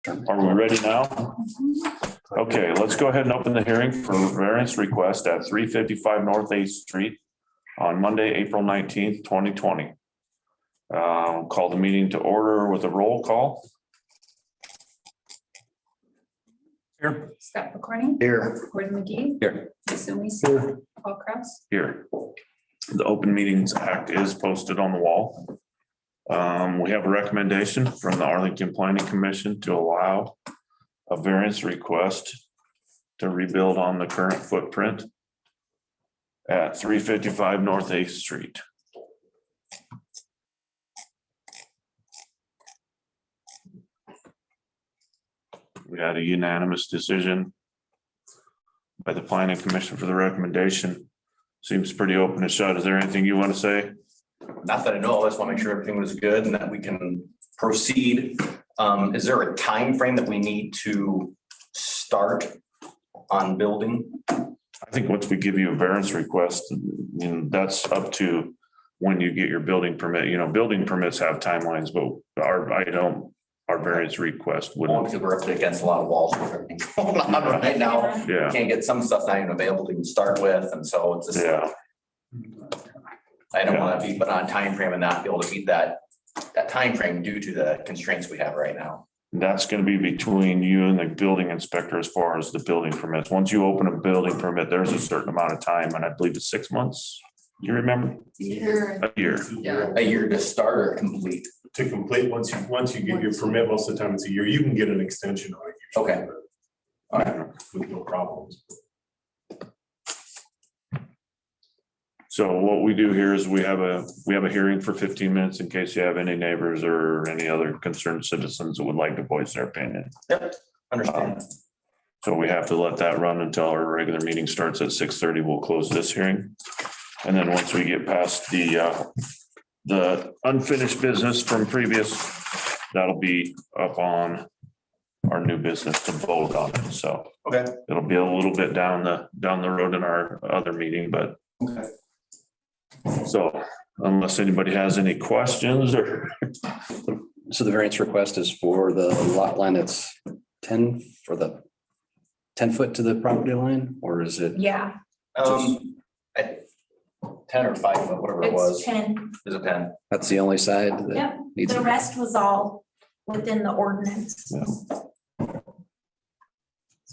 Are we ready now? Okay, let's go ahead and open the hearing for variance request at 355 North 8th Street on Monday, April 19th, 2020. Call the meeting to order with a roll call. Here. Scott McCorney. Here. Gordon McGee. Here. Lisa Weese. Here. Paul Kraus. Here. The Open Meetings Act is posted on the wall. We have a recommendation from the Arlington Planning Commission to allow a variance request to rebuild on the current footprint at 355 North 8th Street. We had a unanimous decision by the Planning Commission for the recommendation. Seems pretty open and shut. Is there anything you want to say? Not that I know of, I just want to make sure everything was good and that we can proceed. Is there a time frame that we need to start on building? I think once we give you a variance request, that's up to when you get your building permit. You know, building permits have timelines, but our variance request Well, wouldn't. because we're up against a lot of walls with everything going on right now. Yeah, Can't get some stuff not even available to even start with, and so it's just. yeah, I don't want to be put on a time frame and not be able to meet that time frame due to the constraints we have right now. that's gonna be between you and the building inspector as far as the building permits. Once you open a building permit, there's a certain amount of time, and I believe it's 6 months. You remember? A year. Yeah. A year to start or complete. To complete, once you get your permit, most of the time it's a year. You can get an extension on it. usually, Okay. All right. With no problems. So what we do here is we have a hearing for 15 minutes in case you have any neighbors or any other concerned citizens that would like to voice their opinion. Yep, understand. So we have to let that run until our regular meeting starts at 6:30. We'll close this hearing. And then once we get past the unfinished business from previous, that'll be up on our new business to vote on it. So Okay. it'll be a little bit down the road in our other meeting, but Okay. so unless anybody has any questions or. So the variance request is for the lot line that's 10 for the 10 foot to the property line, or is it? Yeah, At 10 or 5 foot, whatever it it's was, 10. is it 10? That's the only side that Yep. needs? The rest was all within the ordinance.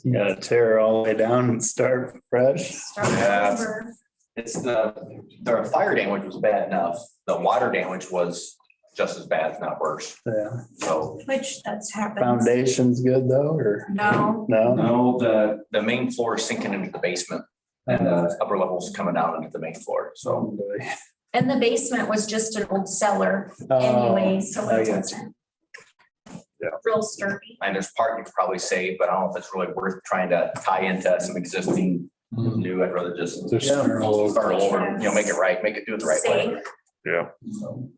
You gotta tear all the way down and start fresh. Start Yeah. over. It's the fire damage was bad enough. The water damage was just as bad, if not worse. Yeah. So, Which that's happened. Foundation's good though, or No, no? no, the main floor is sinking into the basement and the upper levels coming down into the main floor. So, and the basement was just an old cellar Oh, anyway, so I it got you. wasn't. Yeah. Real sturdy. and there's part you could probably save, but I don't know if it's really worth trying to tie into some existing new. I'd rather just Just start start all over. over, make it right, make it do it the right way. Safe. Yeah. So,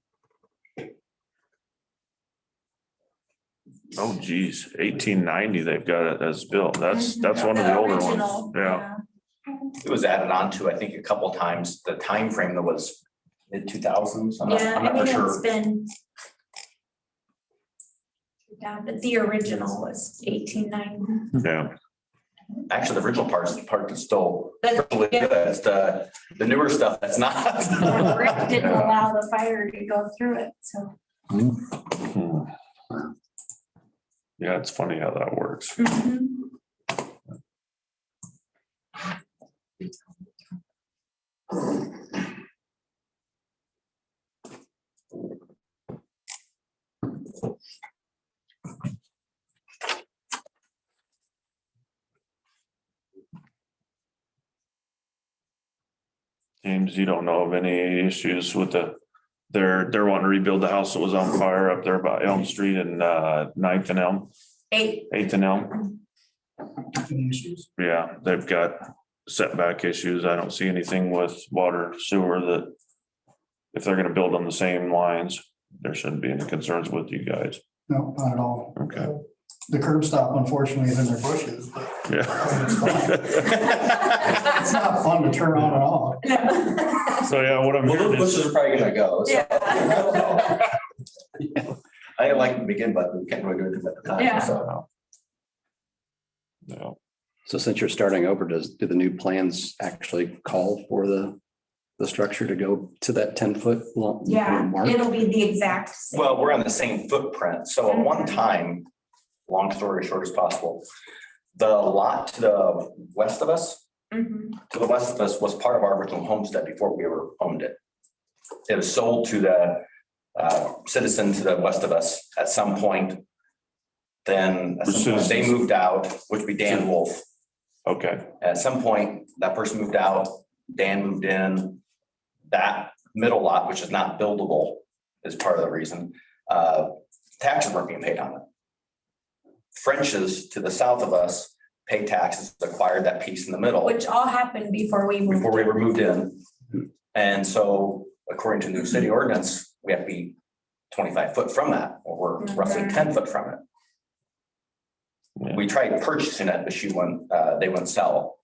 Oh geez, 1890, they've got it as built. That's one of the older original, ones. Yeah. it was added on to, I think, a couple times. The time frame that was mid-2000s. I'm Yeah, not I mean, for it's sure. been. Yeah, but the original was 1890. Yeah. Actually, the original part is the part that's still But really good. It's the newer stuff that's not. the brick didn't allow the fire to go through it, so. Hmm. Yeah, it's funny how that works. Mhm. James, you don't know of any issues with they're wanting to rebuild the house that was on fire up there by Elm Street and 9th and Elm, 8th and Elm. Yeah, they've got setback issues. I don't see anything with water sewer that if they're gonna build on the same lines, there shouldn't be any concerns with you guys. No, not at all. Okay. The curb stop unfortunately is in their bushes, but Yeah. it's fine. It's not fun to turn on and off. So yeah, what I'm Well, hearing those is, bushes are probably gonna go. So. Yeah. I like to begin, but we can't really do it at the time. Yeah. So Yeah. So since you're starting over, do the new plans actually call for the structure to go to that 10-foot long? Yeah, mark? it'll be the exact same. well, we're on the same footprint. So at one time, long story short as possible, the lot to the west of us, Mhm. was part of our original homestead before we ever owned it. It was sold to the citizen to the west of us at some point. Then at some point, they moved out, which would be Dan Wolf. Okay, At some point, that person moved out, Dan moved in. That middle lot, which is not buildable, is part of the reason. Taxes weren't being paid on it. French's to the south of us pay taxes, acquired that piece in the middle Which all happened before we moved. before we were moved in. And so according to the new city ordinance, we have to be 25 foot from that, or we're roughly 10 foot from it. Yeah. We tried purchasing it, but they wouldn't sell.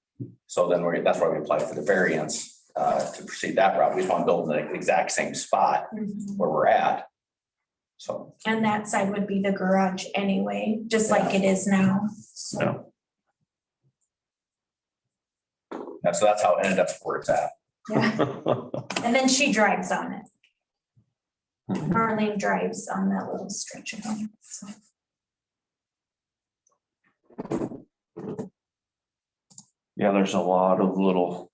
So then that's why we applied for the variance to proceed that route. We just want to build in the exact same spot Mhm. where we're at. So, And that side would be the garage anyway, just like it is now. So, yeah. yeah, so that's how it ended up where it's at. yeah. And then she drives on it. Marlene drives on that little stretch of it. So. Yeah, there's a lot of little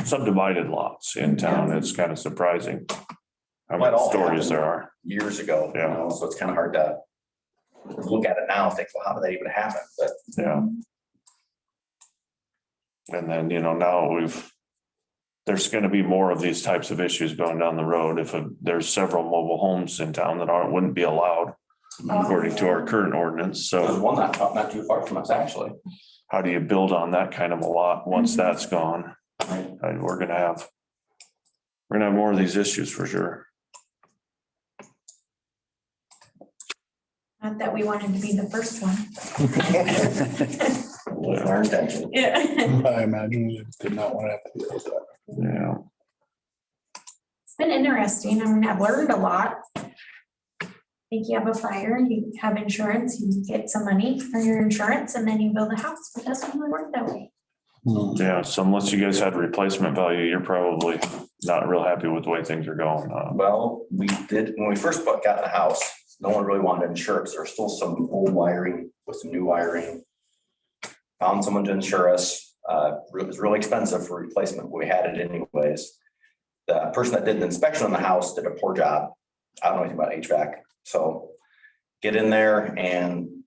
subdivided lots in town. It's kind of surprising how Well, it many all stories happened there are. Years ago, you Yeah. know, so it's kind of hard to look at it now and think, well, how did that even happen? But Yeah. And then, now there's gonna be more of these types of issues going down the road. If there's several mobile homes in town that wouldn't be allowed according to our current ordinance. there's So one not too far from us, actually. how do you build on that kind of a lot once Mhm. that's gone? We're gonna have more of these issues for sure. Not that we wanted to be the first one. With our intention. Yeah. I imagine you did not want to have to deal with that. Yeah. It's been interesting. I mean, I've learned a lot. I think you have a fire, you have insurance, you get some money for your insurance, and then you build a house, but it doesn't really work that way. Yeah, so unless you guys had replacement value, you're probably not real happy with the way things are going. Well, we did, when we first got the house, no one really wanted to insure it. 'Cause there was still some old wiring with some new wiring. Found someone to insure us. It was really expensive for replacement. We had it anyways. The person that did the inspection on the house did a poor job. I don't know anything about HVAC. So get in there and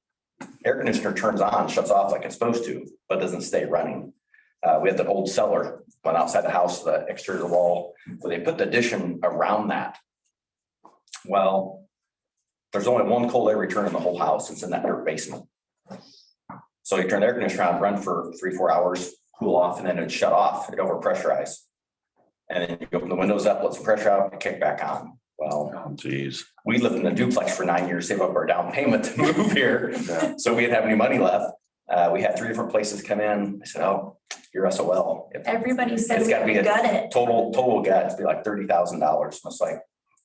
air conditioner turns on, shuts off like it's supposed to, but doesn't stay running. We had the old cellar, went outside the house, the exterior wall, so they put the addition around that. Well, there's only one cold air return in the whole house. It's in that dirt basement. So you turn the air conditioner on, run for 3-4 hours, cool off, and then it'd shut off, it'd overpressurize. And then you open the windows up, let some pressure out, and kick back on. Well, Oh, geez. we lived in a duplex for 9 years, save up our down payment to move here. Yeah. So we didn't have any money left. We had 3 different places come in. I said, oh, you're SOL. If Everybody said It's we gotta be a got it. total gut, it'd be like $30,000. I was like,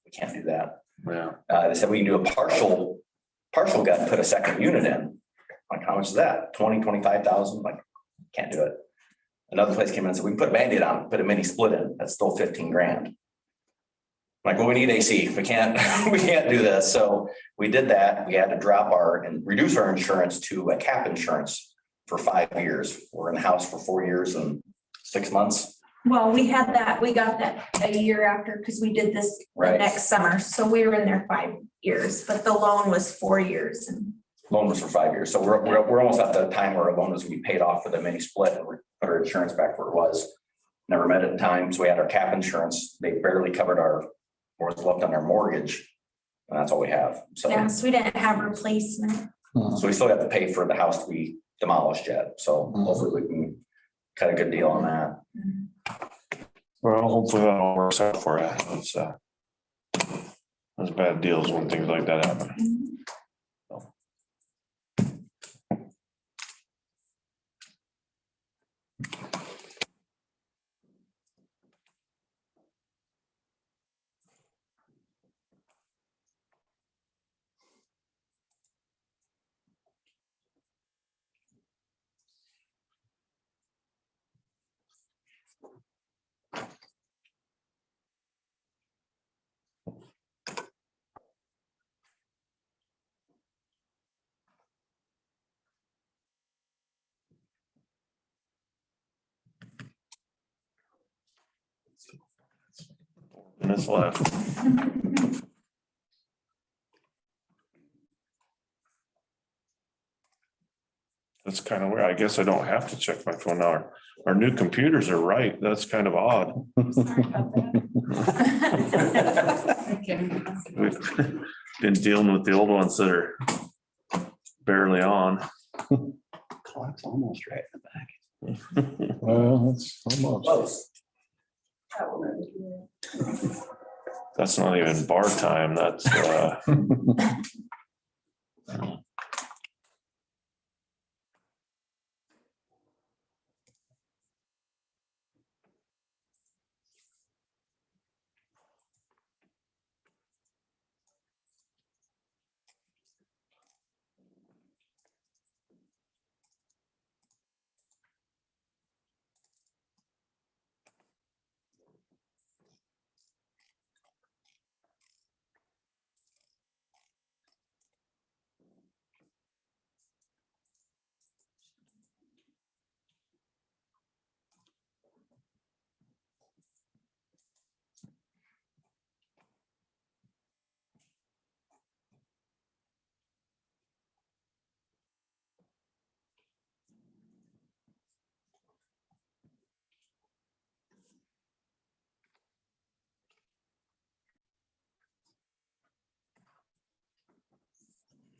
we can't do that. Yeah. They said we can do a partial gut and put a second unit in. Like, how much is that? 20, 25,000? Like, can't do it. Another place came in and said, we can put a Band-Aid on, put a mini split in. That's still 15 grand. Like, well, we need AC. We can't do this. So we did that. We had to drop and reduce our insurance to a cap insurance for 5 years. We're in the house for 4 years and 6 months. Well, we got that a year after, because we did this the Right. next summer, so we were in there 5 years, but the loan was 4 years. And Loan was for 5 years. So we're almost at the time where our loan was gonna be paid off for the mini split and we put our insurance back where it was. Never met it in time. So we had our cap insurance. They barely covered what was left on our mortgage. And that's all we have. So, yeah, so we didn't have replacement. so we still have to pay for the house to be demolished yet. So hopefully we can cut a good deal on that. Well, hopefully that all works out for you. That's bad deals when things like that happen. Minutes left. That's kind of weird. I guess I don't have to check my phone now. Our new computers are right. That's kind of odd. Sorry about that. We've been dealing with the old ones that are barely on. Clock's almost right in the back. Well, that's almost. Close. That's not even bar time. That's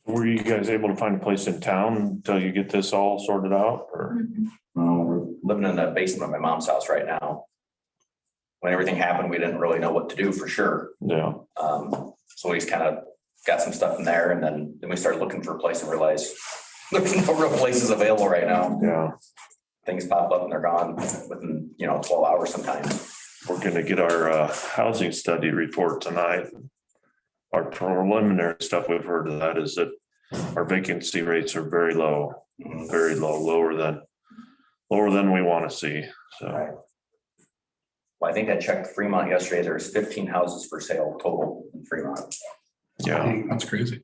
were you guys able to find a place in town until you get this all sorted out or? We're living in the basement of my mom's house right now. When everything happened, we didn't really know what to do for sure. Yeah, So we just kind of got some stuff in there and then we started looking for a place and realized there's no real places available right now. yeah. Things pop up and they're gone within, 12 hours sometimes. We're gonna get our housing study report tonight. Our preliminary stuff we've heard of that is that our vacancy rates are very low, lower than we want to see. So, Right. Well, I think I checked Fremont yesterday. There's 15 houses for sale total in Fremont. yeah, That's crazy.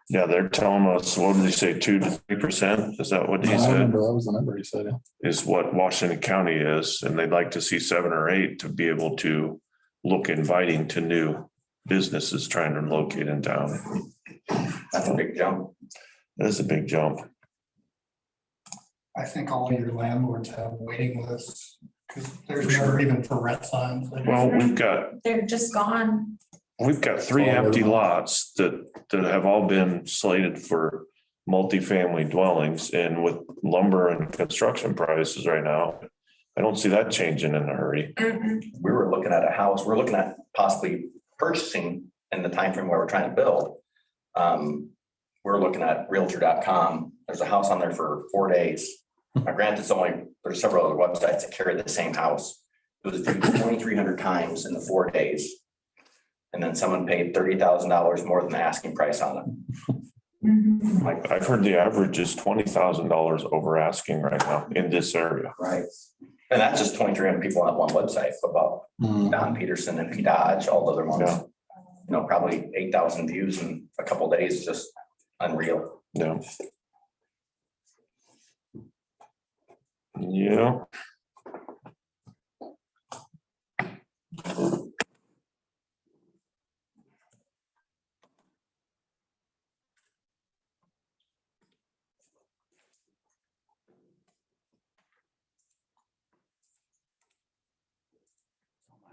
yeah, they're telling us, what did they say, 2 to 3%? Is that what he I said? remember that was the number he said, yeah. Is what Washington County is, and they'd like to see 7 or 8 to be able to look inviting to new businesses trying to locate in town. That's a big jump. That is a big jump. I think all your landlords have waiting lists, because there's never even for rent signs. Well, we've got They're just gone. 3 empty lots that have all been slated for multifamily dwellings, and with lumber and construction prices right now, I don't see that changing in a hurry. We were looking at a house, we're looking at possibly purchasing in the time frame where we're trying to build. We're looking at realtor.com. There's a house on there for 4 days. Now granted, there's several other websites that carry the same house. It was viewed 2,300 times in the 4 days. And then someone paid $30,000 more than the asking price on it. Like, I've heard the average is $20,000 over asking right now in this area. right. And that's just 2,300 people on that one website. What about Don Peterson and P Dodge, all the other ones? Yeah. Probably 8,000 views in a couple of days, just unreal. Yeah. Yeah.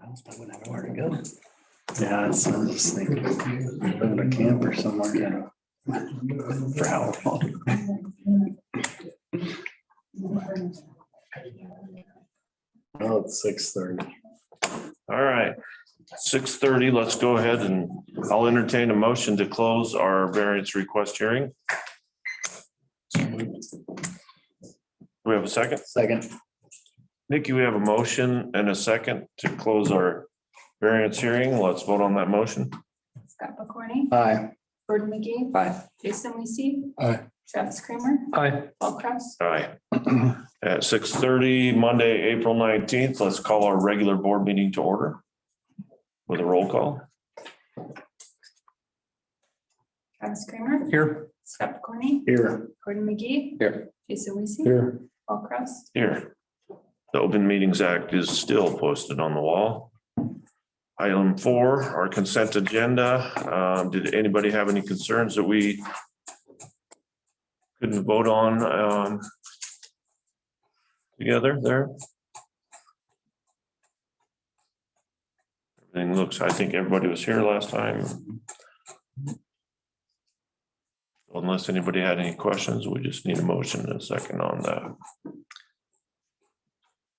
I wouldn't have nowhere to go. Yeah, it's, I'm just thinking, live in a camper somewhere, yeah. For how long? Oh, it's 6:30. All right, 6:30, let's go ahead and I'll entertain a motion to close our variance request hearing. Do we have a second? Second. Nikki, we have a motion and a second to close our variance hearing. Let's vote on that motion. Scott McCorney, Aye. Gordon McGee, Bye. Jason Weasey, Aye. Travis Kramer, Aye. Paul Kraus, Aye. At 6:30, Monday, April 19th, let's call our regular board meeting to order with a roll call. Travis Kramer, Here. Scott McCorney, Here. Gordon McGee, Here. Jason Weasey, Here. Paul Kraus. Here. The Open Meetings Act is still posted on the wall. Item 4, our consent agenda. Did anybody have any concerns that we couldn't vote on together there? Everything looks, I think everybody was here last time. Unless anybody had any questions, we just need a motion and a second on that.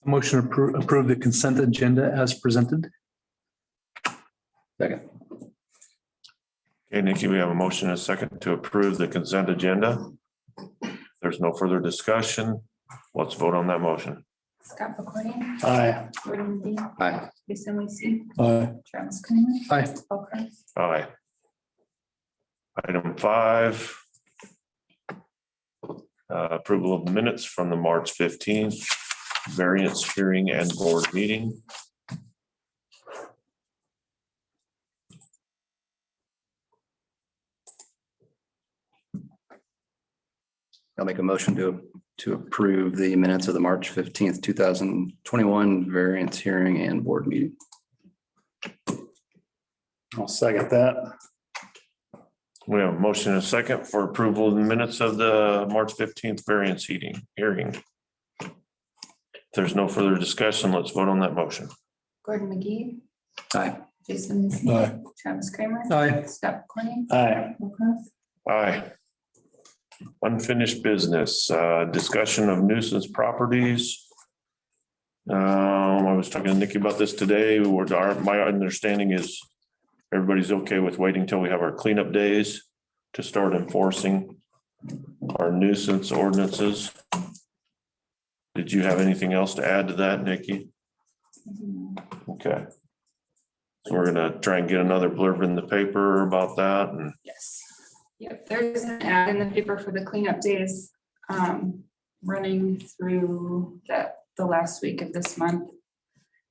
Motion to approve the consent agenda as presented. Second. Okay, Nikki, we have a motion and a second to approve the consent agenda. There's no further discussion. Let's vote on that motion. Scott McCorney, Aye. Gordon McGee, Aye. Jason Weasey, Aye. Travis Kramer, Aye. Paul Kraus. Aye. Item 5. Approval of minutes from the March 15th variance hearing and board meeting. I'll make a motion to approve the minutes of the March 15th, 2021 variance hearing and board meeting. I'll second that. We have a motion and a second for approval of the minutes of the March 15th variance hearing. If there's no further discussion, let's vote on that motion. Gordon McGee, Aye. Jason Weasey, Aye. Travis Kramer, Aye. Scott McCorney, Aye. Paul Kraus. Aye. Unfinished business, discussion of nuisance properties. I was talking to Nikki about this today, my understanding is everybody's okay with waiting till we have our cleanup days to start enforcing our nuisance ordinances. Did you have anything else to add to that, Nikki? Okay. So we're gonna try and get another blurb in the paper about that and Yes. Yep, there's an ad in the paper for the cleanup days, running through the last week of this month.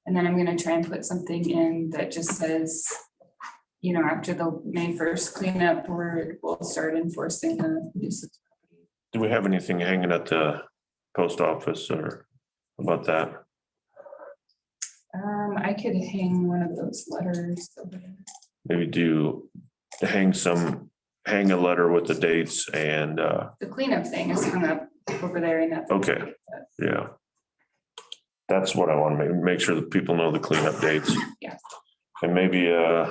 And then I'm gonna try and put something in that just says, after the May 1st cleanup, we'll start enforcing the nuisance. do we have anything hanging at the post office or about that? I could hang one of those letters over there. Maybe hang a letter with the dates and, The cleanup thing is hung up over there in that. okay, yeah. That's what I want to make sure that people know the cleanup dates. Yeah. And maybe, And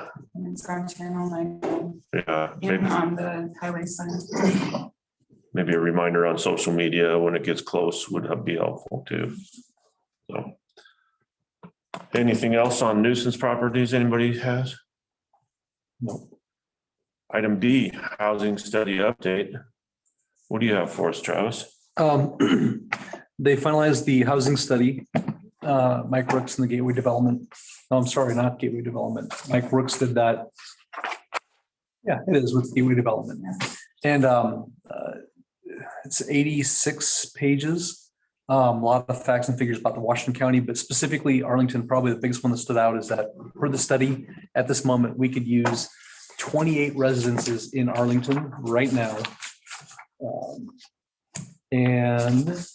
it's on channel 9 yeah, and maybe, on the highway sign. maybe a reminder on social media when it gets close would be helpful too. So. Anything else on nuisance properties anybody has? No. Item B, housing study update. What do you have for us, Travis? They finalized the housing study. Mike Rooks in the Gateway Development. No, I'm sorry, not Gateway Development. Mike Rooks did that. Yeah, it is with Gateway Development. And it's 86 pages. A lot of facts and figures about the Washington County, but specifically Arlington, probably the biggest one that stood out is that for the study, at this moment, we could use 28 residences in Arlington right now. And that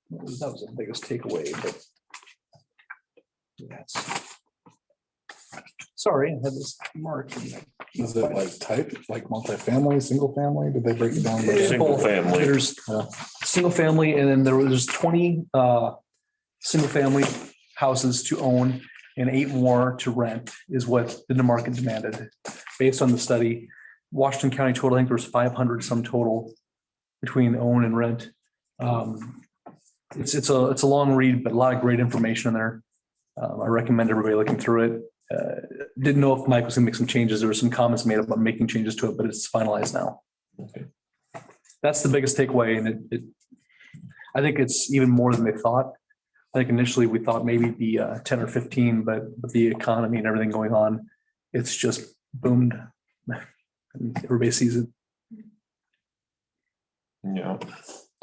was the biggest takeaway, but yes. Sorry, I had this mark. Is it like type, like multifamily, single family? Did they break it down? by- Single family. There's single family, and then there's 20 single family houses to own and 8 more to rent is what the market demanded. Based on the study, Washington County total, I think there's 500 some total between own and rent. It's a long read, but a lot of great information in there. I recommend everybody looking through it. Didn't know if Mike was gonna make some changes. There were some comments made about making changes to it, but it's finalized now. Okay. That's the biggest takeaway, and I think it's even more than they thought. I think initially we thought maybe it'd be 10 or 15, but with the economy and everything going on, it's just boomed. And everybody sees it. Yeah,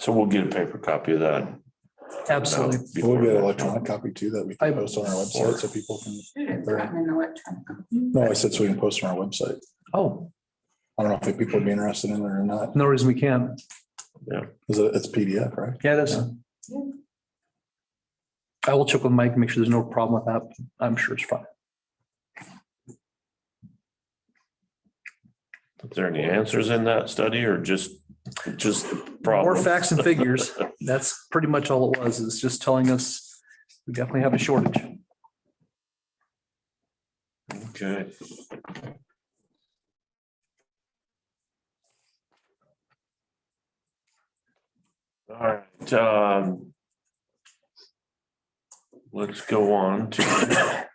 so we'll get a paper copy of that. Absolutely. We'll get an Before- electronic copy too that we can post on our website so people can, Should have gotten an electronic copy. no, I said so we can post on our website. Oh, I don't know if people would be interested in it or not. no reason we can't. It's PDF, right? Yeah, that's. I will check with Mike, make sure there's no problem with that. I'm sure it's fine. Is there any answers in that study or just More problems? facts and figures. That's pretty much all it was. It's just telling us we definitely have a shortage. Okay. All right, let's go on to,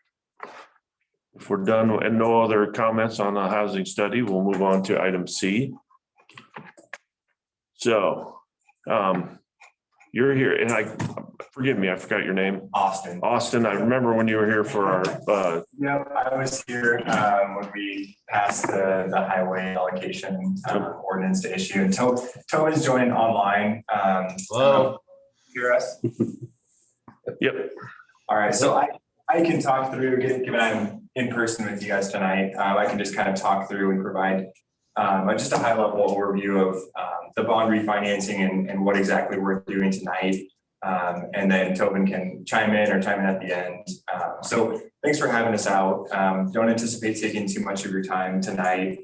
if we're done and no other comments on the housing study, we'll move on to item C. So, you're here and forgive me, I forgot your name. Austin. Austin, I remember when you were here for our, Yeah, I was here when we passed the highway allocation ordinance to issue. And Tobin's joining online. Hello. Hear us? Yep. All right, so I can talk through, given I'm in person with you guys tonight, I can just kind of talk through and provide just a high level overview of the bond refinancing and what exactly we're doing tonight. And then Tobin can chime in at the end. So thanks for having us out. Don't anticipate taking too much of your time tonight.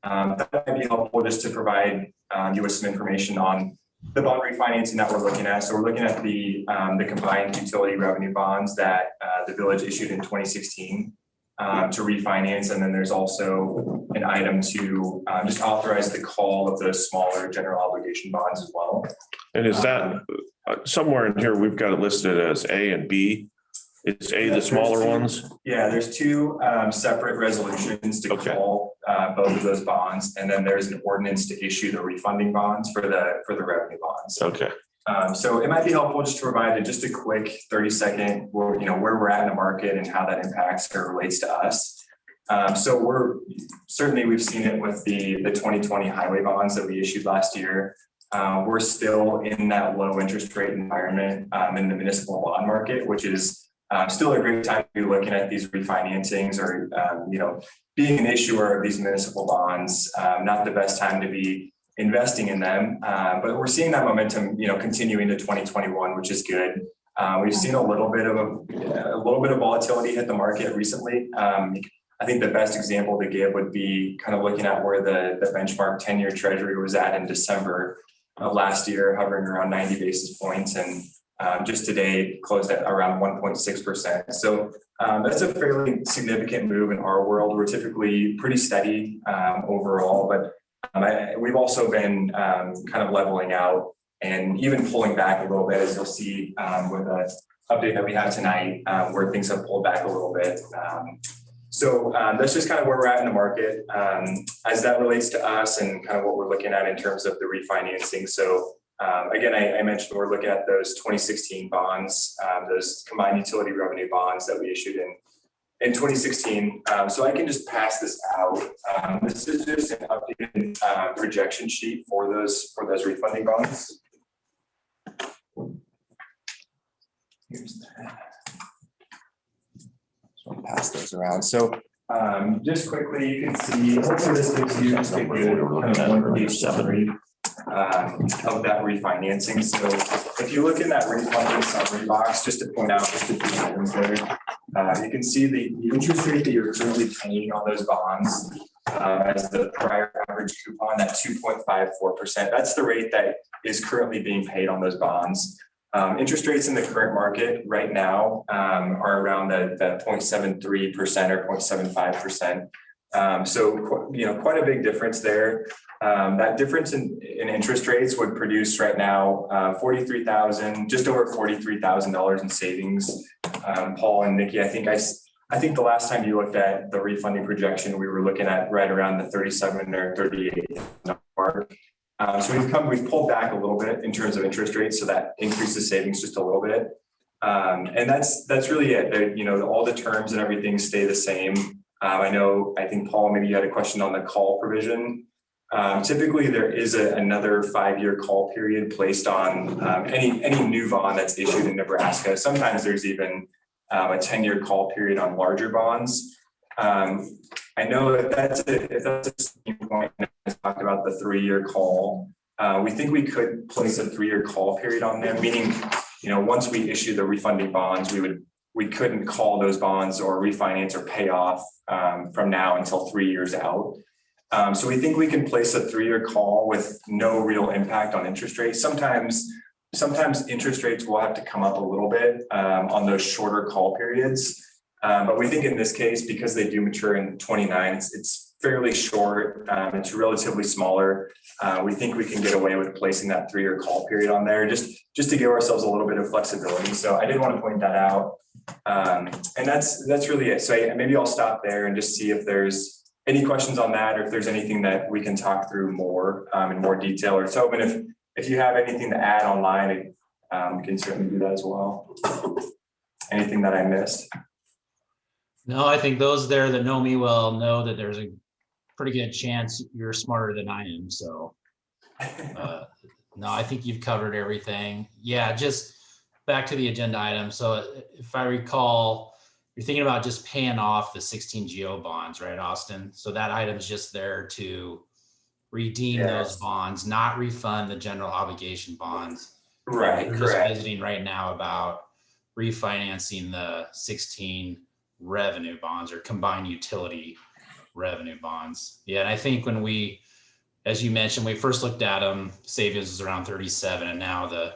That might be helpful just to provide you with some information on the bond refinancing that we're looking at. So we're looking at the combined utility revenue bonds that the village issued in 2016 to refinance. And then there's also an item to just authorize the call of the smaller general obligation bonds as well. and is that somewhere in here, we've got it listed as A and B. Is A the smaller ones? Yeah, there's two separate resolutions to Okay. call both of those bonds. And then there's an ordinance to issue the refunding bonds for the revenue bonds. Okay, So it might be helpful just to provide just a quick 30-second, where we're at in the market and how that impacts or relates to us. So we've seen it with the 2020 highway bonds that we issued last year. We're still in that low interest rate environment in the municipal bond market, which is still a great time to be looking at these refinancings or, being an issuer of these municipal bonds, not the best time to be investing in them. But we're seeing that momentum, continuing to 2021, which is good. We've seen a little bit of volatility hit the market recently. I think the best example to give would be kind of looking at where the benchmark 10-year treasury was at in December of last year, hovering around 90 basis points. And just today closed at around 1.6%. So that's a fairly significant move in our world. We're typically pretty steady overall, but we've also been kind of leveling out and even pulling back a little bit, as you'll see with the update that we have tonight, where things have pulled back a little bit. So that's just kind of where we're at in the market as that relates to us and kind of what we're looking at in terms of the refinancing. So again, I mentioned we're looking at those 2016 bonds, those combined utility revenue bonds that we issued in 2016. So I can just pass this out. This is just an updated projection sheet for those refunding bonds. Here's that. So I'll pass those around. So just quickly, you can see, hopefully this gives you just a good kind of one-page summary of that refinancing. So if you look in that refunding summary box, just to point out just a few items there, you can see the interest rate that you're currently paying on those bonds as the prior average coupon, that 2.54%. That's the rate that is currently being paid on those bonds. Interest rates in the current market right now are around the 0.73% or 0.75%. So, quite a big difference there. That difference in interest rates would produce right now just over $43,000 in savings. Paul and Nikki, I think the last time you looked at the refunding projection, we were looking at right around the 37 or 38 mark. So we've pulled back a little bit in terms of interest rates, so that increases savings just a little bit. And that's really it. All the terms and everything stay the same. I think Paul, maybe you had a question on the call provision. Typically, there is another 5-year call period placed on any new bond that's issued in Nebraska. Sometimes there's even a 10-year call period on larger bonds. I know if that's a sticking point, I talked about the 3-year call. We think we could place a 3-year call period on them, meaning, once we issue the refunding bonds, we couldn't call those bonds or refinance or pay off from now until 3 years out. So we think we can place a 3-year call with no real impact on interest rates. Sometimes interest rates will have to come up a little bit on those shorter call periods. But we think in this case, because they do mature in 29, it's fairly short. It's relatively smaller. We think we can get away with placing that 3-year call period on there just to give ourselves a little bit of flexibility. So I did want to point that out. And that's really it. So maybe I'll stop there and just see if there's any questions on that, or if there's anything that we can talk through more in more detail. Or Tobin, if you have anything to add online, we can certainly do that as well. Anything that I missed? No, I think those there that know me well know that there's a pretty good chance you're smarter than I am. So no, I think you've covered everything. Yeah, just back to the agenda item. So if I recall, you're thinking about just paying off the 16 GO bonds, right, Austin? So that item's just there to redeem those bonds, not refund the general obligation bonds. Right, We're correct. just visiting right now about refinancing the 16 revenue bonds or combined utility revenue bonds. Yeah, and I think when we, as you mentioned, we first looked at them, savings was around 37, and now the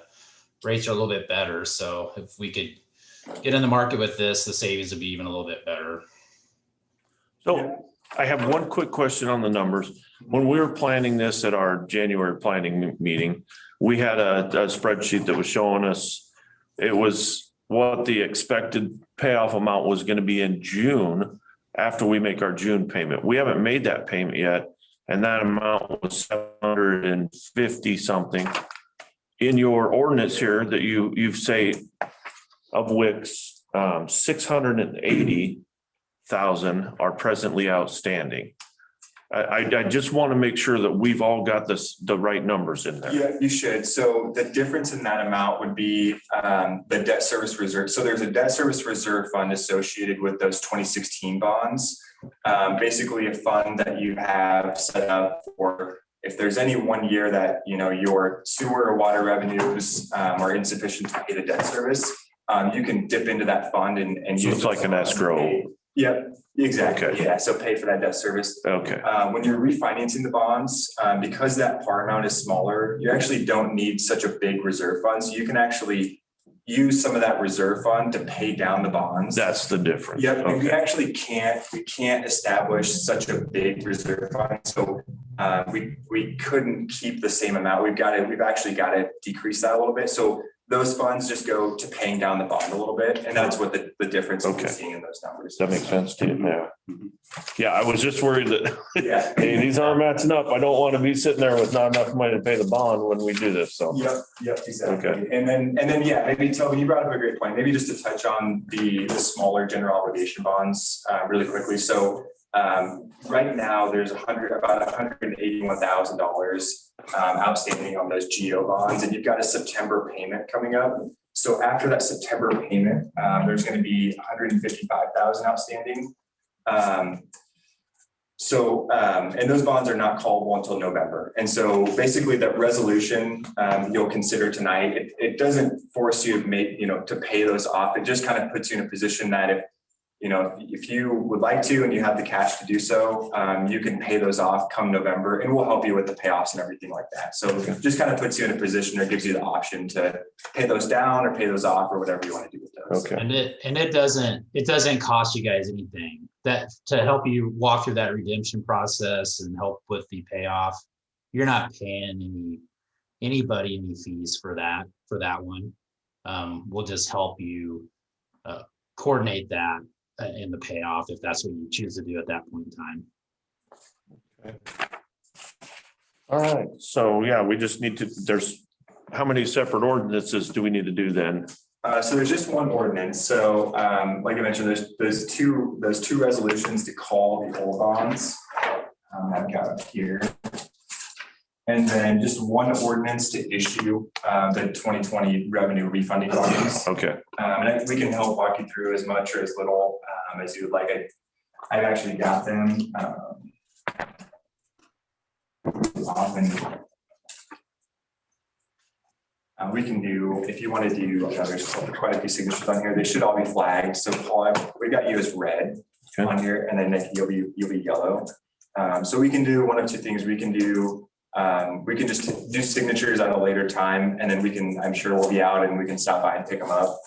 rates are a little bit better. So if we could get in the market with this, the savings would be even a little bit better. So I have one quick question on the numbers. When we were planning this at our January planning meeting, we had a spreadsheet that was showing us, it was what the expected payoff amount was going to be in June after we make our June payment. We haven't made that payment yet. And that amount was 750 something. In your ordinance here that you say of which 680,000 are presently outstanding. I just want to make sure that we've all got the right numbers in there. Yeah, you should. So the difference in that amount would be the debt service reserve. So there's a debt service reserve fund associated with those 2016 bonds. Basically a fund that you have set up for if there's any one year that your sewer or water revenues are insufficient to pay the debt service, you can dip into that fund and So use it's like an escrow. Yep, exactly. Okay. Yeah, so pay for that debt service. Okay. When you're refinancing the bonds, because that par amount is smaller, you actually don't need such a big reserve fund. So you can actually use some of that reserve fund to pay down the bonds. That's the difference. Yep, and we Okay. actually can't establish such a big reserve fund. So we couldn't keep the same amount. We've actually got to decrease that a little bit. So those funds just go to paying down the bond a little bit. And that's what the difference Okay. we're seeing in those numbers. That makes sense to you. Yeah. Yeah, I was just worried that, Yeah. hey, these aren't matching up. I don't want to be sitting there with not enough money to pay the bond when we do this. So. Yep, exactly. Okay. And then, yeah, maybe Toby, you brought up a great point. Maybe just to touch on the smaller general obligation bonds really quickly. So right now there's about $181,000 outstanding on those GO bonds, and you've got a September payment coming up. So after that September payment, there's going to be $155,000 outstanding. And those bonds are not callable until November. And so basically that resolution you'll consider tonight, it doesn't force you to pay those off. It just kind of puts you in a position that if you would like to and you have the cash to do so, you can pay those off come November, and we'll help you with the payoffs and everything like that. So it just kind of puts you in a position or gives you the option to pay those down or pay those off or whatever you want to do with those. Okay. And it doesn't cost you guys anything that to help you walk through that redemption process and help with the payoff. You're not paying anybody any fees for that one. We'll just help you coordinate that in the payoff if that's what you choose to do at that point in time. Okay. All right. So yeah, we just need to, how many separate ordinances do we need to do then? So there's just one ordinance. So like I mentioned, there's two resolutions to call the old bonds. I've got it here. And then just one ordinance to issue the 2020 revenue refunding bonds. Okay, And we can help walk you through as much or as little as you would like. I've actually got them. Often we can do, if you want to do, there's quite a few signatures on here. They should all be flagged. So Paul, we got you as red on here, and then Nick, you'll be yellow. So we can do one of two things. We can just do signatures at a later time, and then we can, I'm sure we'll be out and we can stop by and pick them up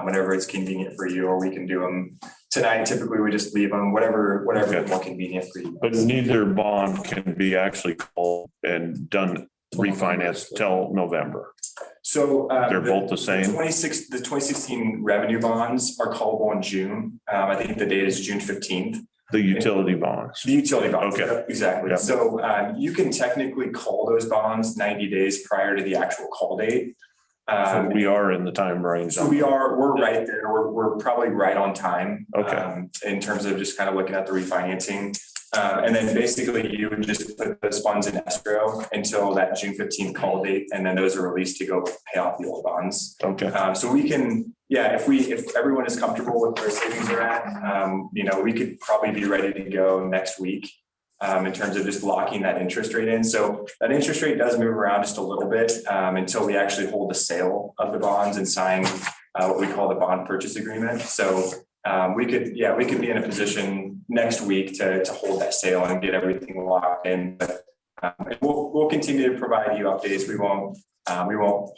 whenever it's convenient for you, or we can do them tonight. Typically, we just leave them, whatever is more convenient for you. but neither bond can be actually called and done refinanced till November. So They're both the same? The 2016 revenue bonds are callable in June. I think the date is June 15th. The utility bonds. The utility bonds. Okay. Exactly. Yeah. So you can technically call those bonds 90 days prior to the actual call date. So we are in the time range. So we're right there. We're probably right on time. Okay. In terms of just kind of looking at the refinancing. And then basically you would just put those funds in escrow until that June 15th call date, and then those are released to go pay off the old bonds. Okay. So we can, if everyone is comfortable with where savings are at, we could probably be ready to go next week in terms of just locking that interest rate in. So that interest rate does move around just a little bit until we actually hold the sale of the bonds and sign what we call the bond purchase agreement. So we could be in a position next week to hold that sale and get everything locked in. But we'll continue to provide you updates. We won't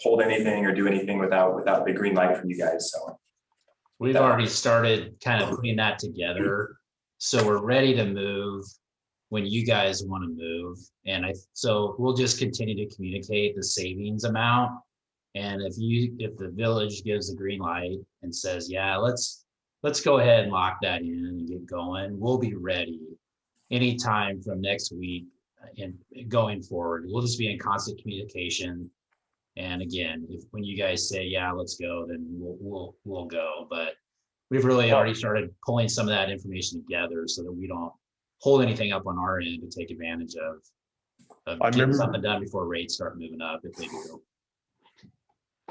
hold anything or do anything without the green light from you guys. So We've already started kind of putting that together. So we're ready to move when you guys want to move. And so we'll just continue to communicate the savings amount. And if the village gives the green light and says, yeah, let's go ahead and lock that in and get going, we'll be ready anytime from next week and going forward. We'll just be in constant communication. And again, when you guys say, yeah, let's go, then we'll go. But we've really already started pulling some of that information together so that we don't hold anything up on our end to take advantage of getting something done before rates start moving up if they do.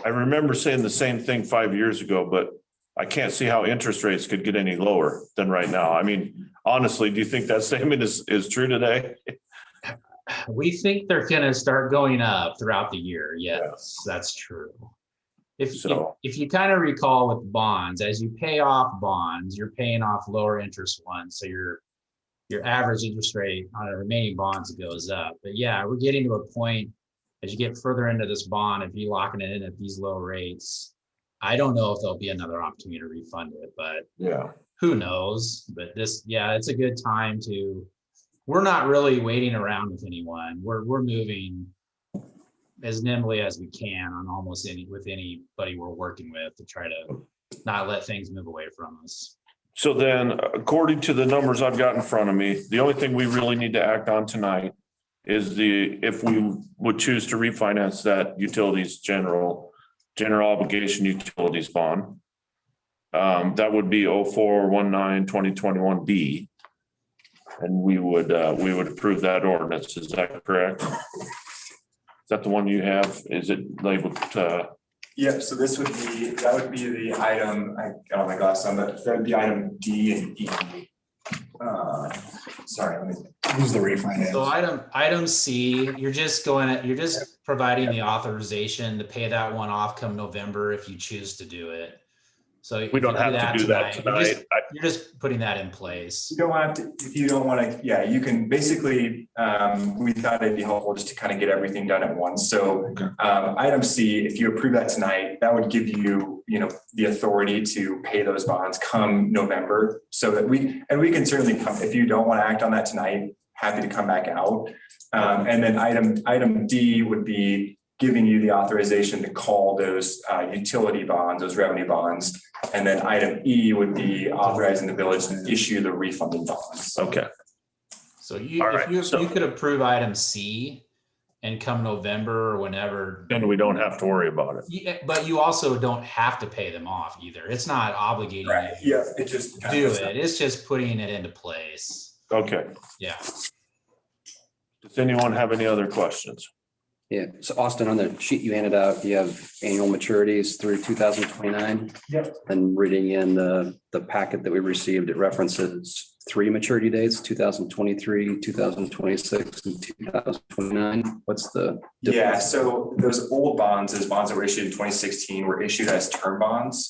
I remember saying the same thing 5 years ago, but I can't see how interest rates could get any lower than right now. I mean, honestly, do you think that statement is true today? We think they're going to start going up throughout the year. Yes, that's true. If you kind of recall with bonds, as you pay off bonds, you're paying off lower interest ones. So your average interest rate on the remaining bonds goes up. But yeah, we're getting to a point as you get further into this bond, if you're locking it in at these low rates, I don't know if there'll be another opportunity to refund it, but who knows? But it's a good time we're not really waiting around with anyone. We're moving as nimbly as we can on almost with anybody we're working with to try to not let things move away from us. So then, according to the numbers I've got in front of me, the only thing we really need to act on tonight is if we would choose to refinance that utilities general obligation utilities bond. That would be 0419-2021B. And we would approve that ordinance. Is that correct? Is that the one you have? Is it labeled? Yep. So that would be the item. I got all my glasses on, but that would be item D and E. Sorry. Who's the refinance? So item C, you're just providing the authorization to pay that one off come November if you choose to do it. So we don't have to do that tonight. You're just putting that in place. You don't have to, if you don't want to, you can basically, we thought it'd be helpful just to kind of get everything done at once. So item C, if you approve that tonight, that would give you, the authority to pay those bonds come November. So that we can certainly come, if you don't want to act on that tonight, happy to come back out. And then item D would be giving you the authorization to call those utility bonds, those revenue bonds. And then item E would be authorizing the village to issue the refunding bonds. Okay. So you could approve item C and come November or whenever. Then we don't have to worry about it. But you also don't have to pay them off either. It's not obligating you. Yeah, it just do it. It's just putting it into place. Okay. Yeah. Does anyone have any other questions? Yeah, so Austin, on the sheet you handed out, you have annual maturities through 2029. Yep. And reading in the packet that we received, it references 3 maturity dates, 2023, 2026, and 2029. What's the Yeah, difference? so those old bonds, those bonds that were issued in 2016 were issued as term bonds.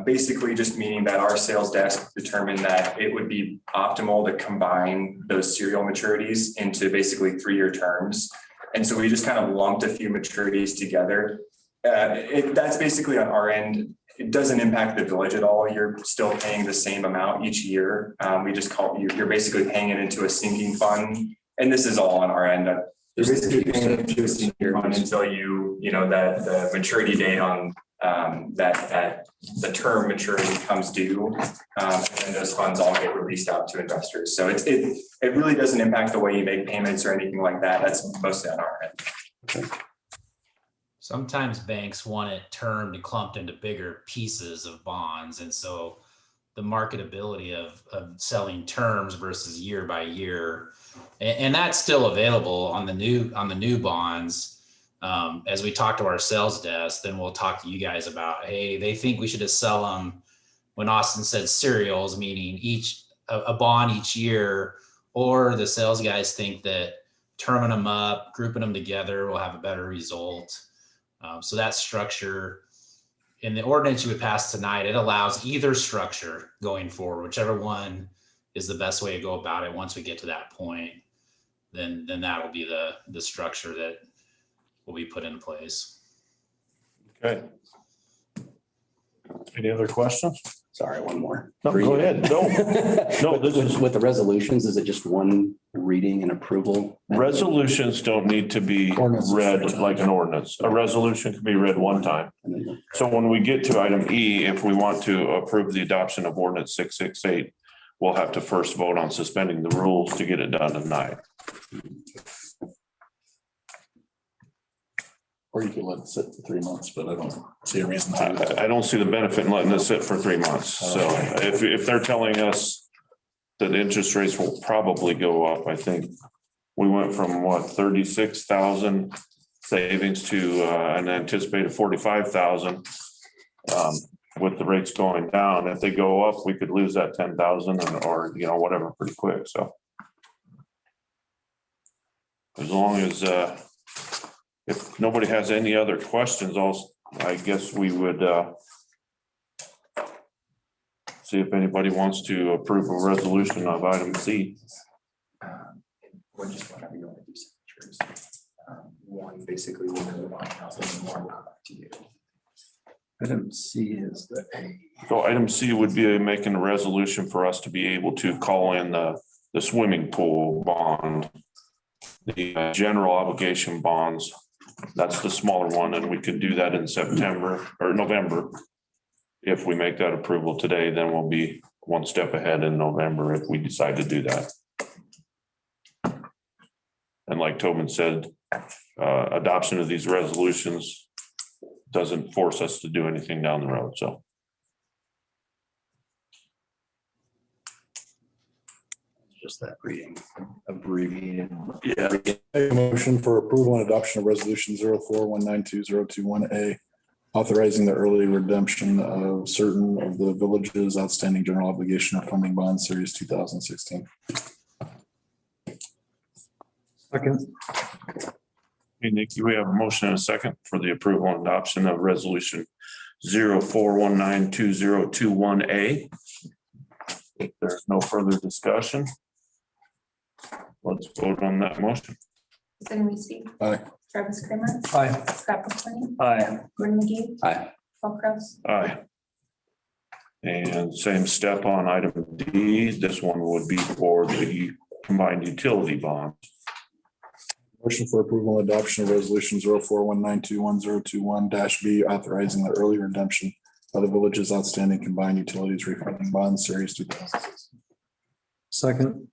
Basically just meaning that our sales desk determined that it would be optimal to combine those serial maturities into basically 3-year terms. And so we just kind of lumped a few maturities together. That's basically on our end. It doesn't impact the village at all. You're still paying the same amount each year. We just call you're basically paying it into a sinking fund. And this is all on our end. You're basically paying it into a sinking fund until that the maturity date on that the term maturity comes due. And then those funds all get released out to investors. So it really doesn't impact the way you make payments or anything like that. That's mostly on our end. Sometimes banks want it termed and clumped into bigger pieces of bonds. And so the marketability of selling terms versus year by year, and that's still available on the new bonds. As we talk to our sales desk, then we'll talk to you guys about, hey, they think we should just sell them when Austin said serials, meaning a bond each year, or the sales guys think that terming them up, grouping them together will have a better result. So that structure in the ordinance you would pass tonight, it allows either structure going forward, whichever one is the best way to go about it. Once we get to that point, then that will be the structure that will be put in place. Okay. Any other questions? Sorry, one more. No, go ahead. No, this is. With the resolutions, is it just one reading and approval? Resolutions don't need to be read like an ordinance. A resolution can be read one time. So when we get to item E, if we want to approve the adoption of ordinance 668, we'll have to first vote on suspending the rules to get it done tonight. Or you could let it sit for 3 months, but I don't see a reason to. I don't see the benefit in letting this sit for 3 months. So if they're telling us that interest rates will probably go up, I think we went from 36,000 savings to an anticipated 45,000 with the rates going down. If they go up, we could lose that 10,000 or whatever pretty quick. So as long as if nobody has any other questions, I guess we would see if anybody wants to approve a resolution of item C. Or just whatever you want to do signatures. One basically will move on, and one will come back to you. Item C is the A. So item C would be making a resolution for us to be able to call in the swimming pool bond, the general obligation bonds. That's the smaller one, and we could do that in September or November. If we make that approval today, then we'll be one step ahead in November if we decide to do that. And like Tobin said, adoption of these resolutions doesn't force us to do anything down the road, so. Just that reading abbreviated. Yeah. A motion for approval and adoption of resolution 04192021A, authorizing the early redemption of certain of the village's outstanding general obligation or funding bond series 2016. Second. Hey, Nikki, we have a motion and a second for the approval and adoption of resolution 04192021A. If there's no further discussion, let's vote on that motion. Susan Reese. Aye. Travis Kramer. Aye. Scott McLean. Aye. Gordon McGee. Aye. Paul Kraus. Aye. And same step on item D. This one would be for the combined utility bond. Motion for approval and adoption of resolution 0419210021-B, authorizing the early redemption of the village's outstanding combined utilities refunding bond series 2006. Second.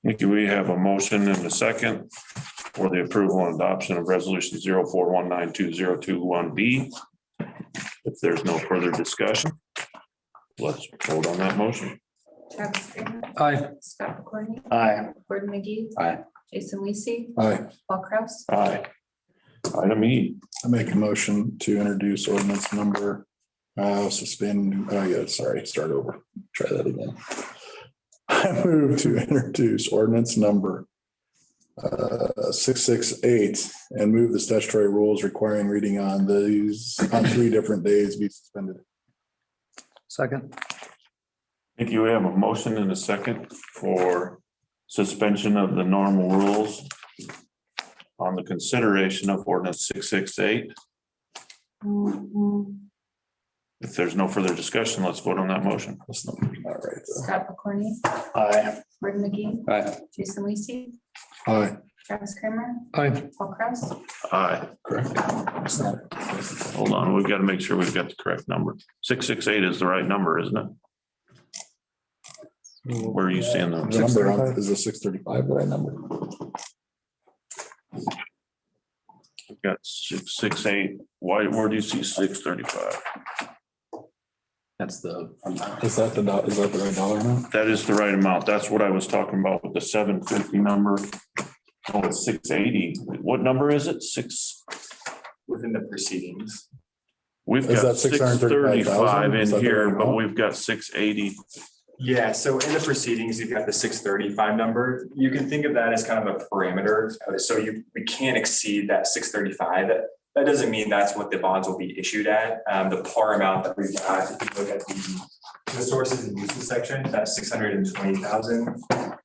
Nikki, we have a motion and a second for the approval and adoption of resolution 04192021B. If there's no further discussion, let's vote on that motion. Travis Kramer, Aye. Scott McCorney, Aye. Gordon McGee, Aye. Jason Weasey, Aye. Paul Kraus. Aye. Item E, I make a motion to introduce ordinance number, start over. Try that again. I move to introduce ordinance number 668 and move the statutory rules requiring reading on these on 3 different days be suspended. Second. thank you. We have a motion and a second for suspension of the normal rules on the consideration of ordinance 668. If there's no further discussion, let's vote on that motion. That's not right though. Scott McCorney, Aye. Gordon McGee, Aye. Jason Weasey, Aye. Travis Kramer, Aye. Paul Kraus. Aye. Correct. It's not. Hold on, we've got to make sure we've got the correct number. 668 is the right number, isn't it? Where are you seeing them? The number on- is a 635 the right number? We've got 668. Why, where do you see 635? That's the. Is that the right dollar amount? That is the right amount. That's what I was talking about with the 750 number. Oh, it's 680. What number is it? Within the proceedings. We've Is got that 635,000? 635 Is in that the here, right but amount? we've got 680. Yeah, so in the proceedings, you've got the 635 number. You can think of that as kind of a parameter. So we can't exceed that 635. That doesn't mean that's what the bonds will be issued at. The par amount that we've got, if you look at the sources and uses section, that's 620,000.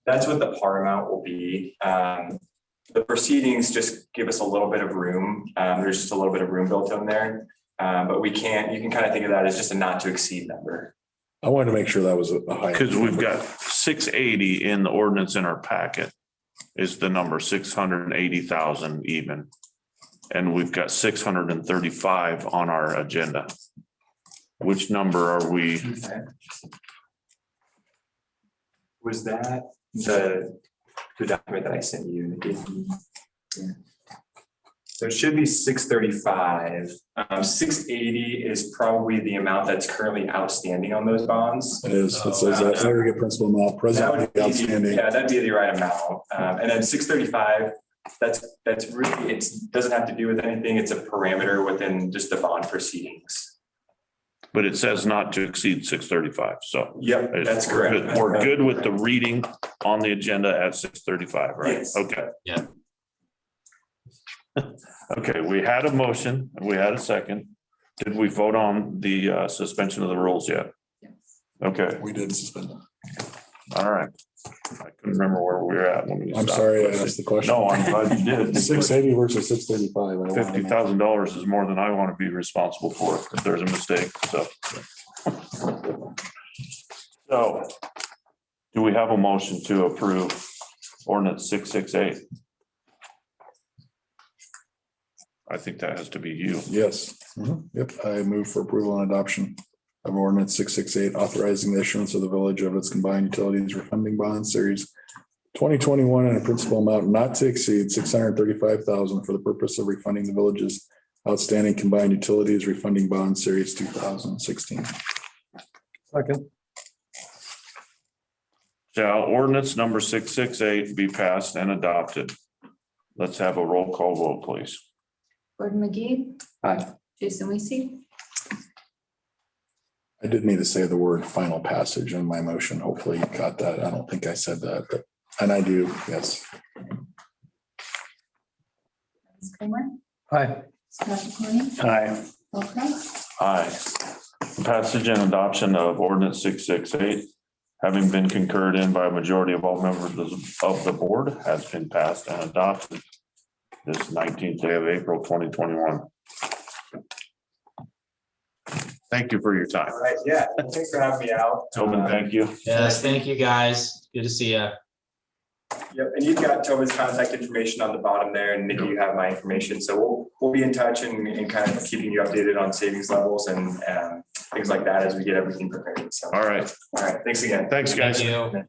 That's what the par amount will be. The proceedings just give us a little bit of room. There's just a little bit of room built in there. But you can kind of think of that as just a not to exceed number. I wanted to make sure that was a high. Because we've got 680 in the ordinance in our packet is the number 680,000 even. And we've got 635 on our agenda. Which number are we? Was that the document that I sent you, Nikki? Yeah. So it should be 635. 680 is probably the amount that's currently outstanding on those bonds. It is. It says that aggregate principal amount That presently would be, outstanding. yeah, that'd be the right amount. And then 635, that's really, it doesn't have to do with anything. It's a parameter within just the bond proceedings. But it says not to exceed 635, so. Yep, that's correct. We're good with the reading on the agenda at 635, right? Yes. Okay. Yeah. Okay, we had a motion, and we had a second. Did we vote on the suspension of the rules yet? Yes. Okay, We did suspend them. all right. I couldn't remember where we were at when we. I'm stopped. sorry I asked the question. No, I'm glad you did. 680 versus 635. $50,000 is more than I want to be responsible for if there's a mistake, so. So, do we have a motion to approve ordinance 668? I think that has to be you. Yes. Yep. I move for approval and adoption of ordinance 668, authorizing the issuance of the village of its combined utilities refunding bond series 2021 and a principal amount not to exceed 635,000 for the purpose of refunding the village's outstanding combined utilities refunding bond series 2016. Second. Shall ordinance number 668 be passed and adopted? Let's have a roll call vote, please. Gordon McGee, Aye. Jason Weasey, I did need to say the word final passage in my motion. Hopefully you caught that. I don't think I said that, but, and I do, yes. Travis Kramer, Aye. Scott McCorney, Aye. Paul Kraus. Aye. Passage and adoption of ordinance 668, having been concurred in by a majority of all members of the board, has been passed and adopted this 19th day of April, 2021. Thank you for your time. All right, yeah, thanks for having me out. Tobin, thank you. Yes, thank you, guys. Good to see you. Yep, and you've got Tobin's contact information on the bottom there, and Nikki, you have my information, so we'll be in touch and kind of keeping you updated on savings levels and things like that as we get everything prepared, so. All right. Thanks again. Thanks, guys. Thank you.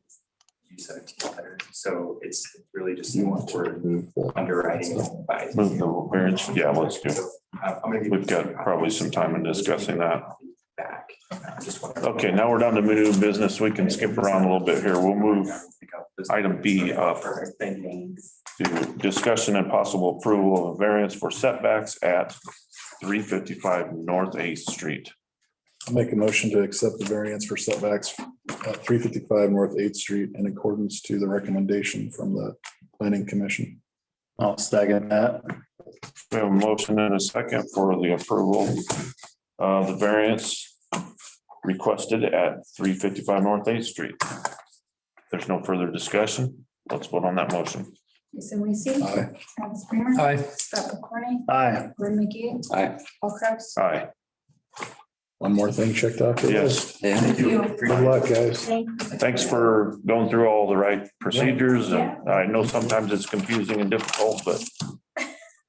17 letter. So it's really just the one word underwriting. by- Move the variance. Yeah, let's do it. I'm gonna give We've you got some probably some time in discussing that. back. Just wanted- Okay, now we're down to new business. We can skip around a little bit here. We'll move item B up Perfect, thank you. Thanks. to discussion and possible approval of variance for setbacks at 355 North 8th Street. I'll make a motion to accept the variance for setbacks at 355 North 8th Street in accordance to the recommendation from the planning commission. I'll second that. We have a motion and a second for the approval of the variance requested at 355 North 8th Street. There's no further discussion. Let's vote on that motion. Jason Weasey. Aye. Travis Kramer. Aye. Scott McCorney. Aye. Gordon McGee. Aye. Paul Kraus. Aye. One more thing checked off. the list. Yes. Yeah. Good luck, guys. Thanks for going through all the right procedures. And I know sometimes it's confusing and difficult, but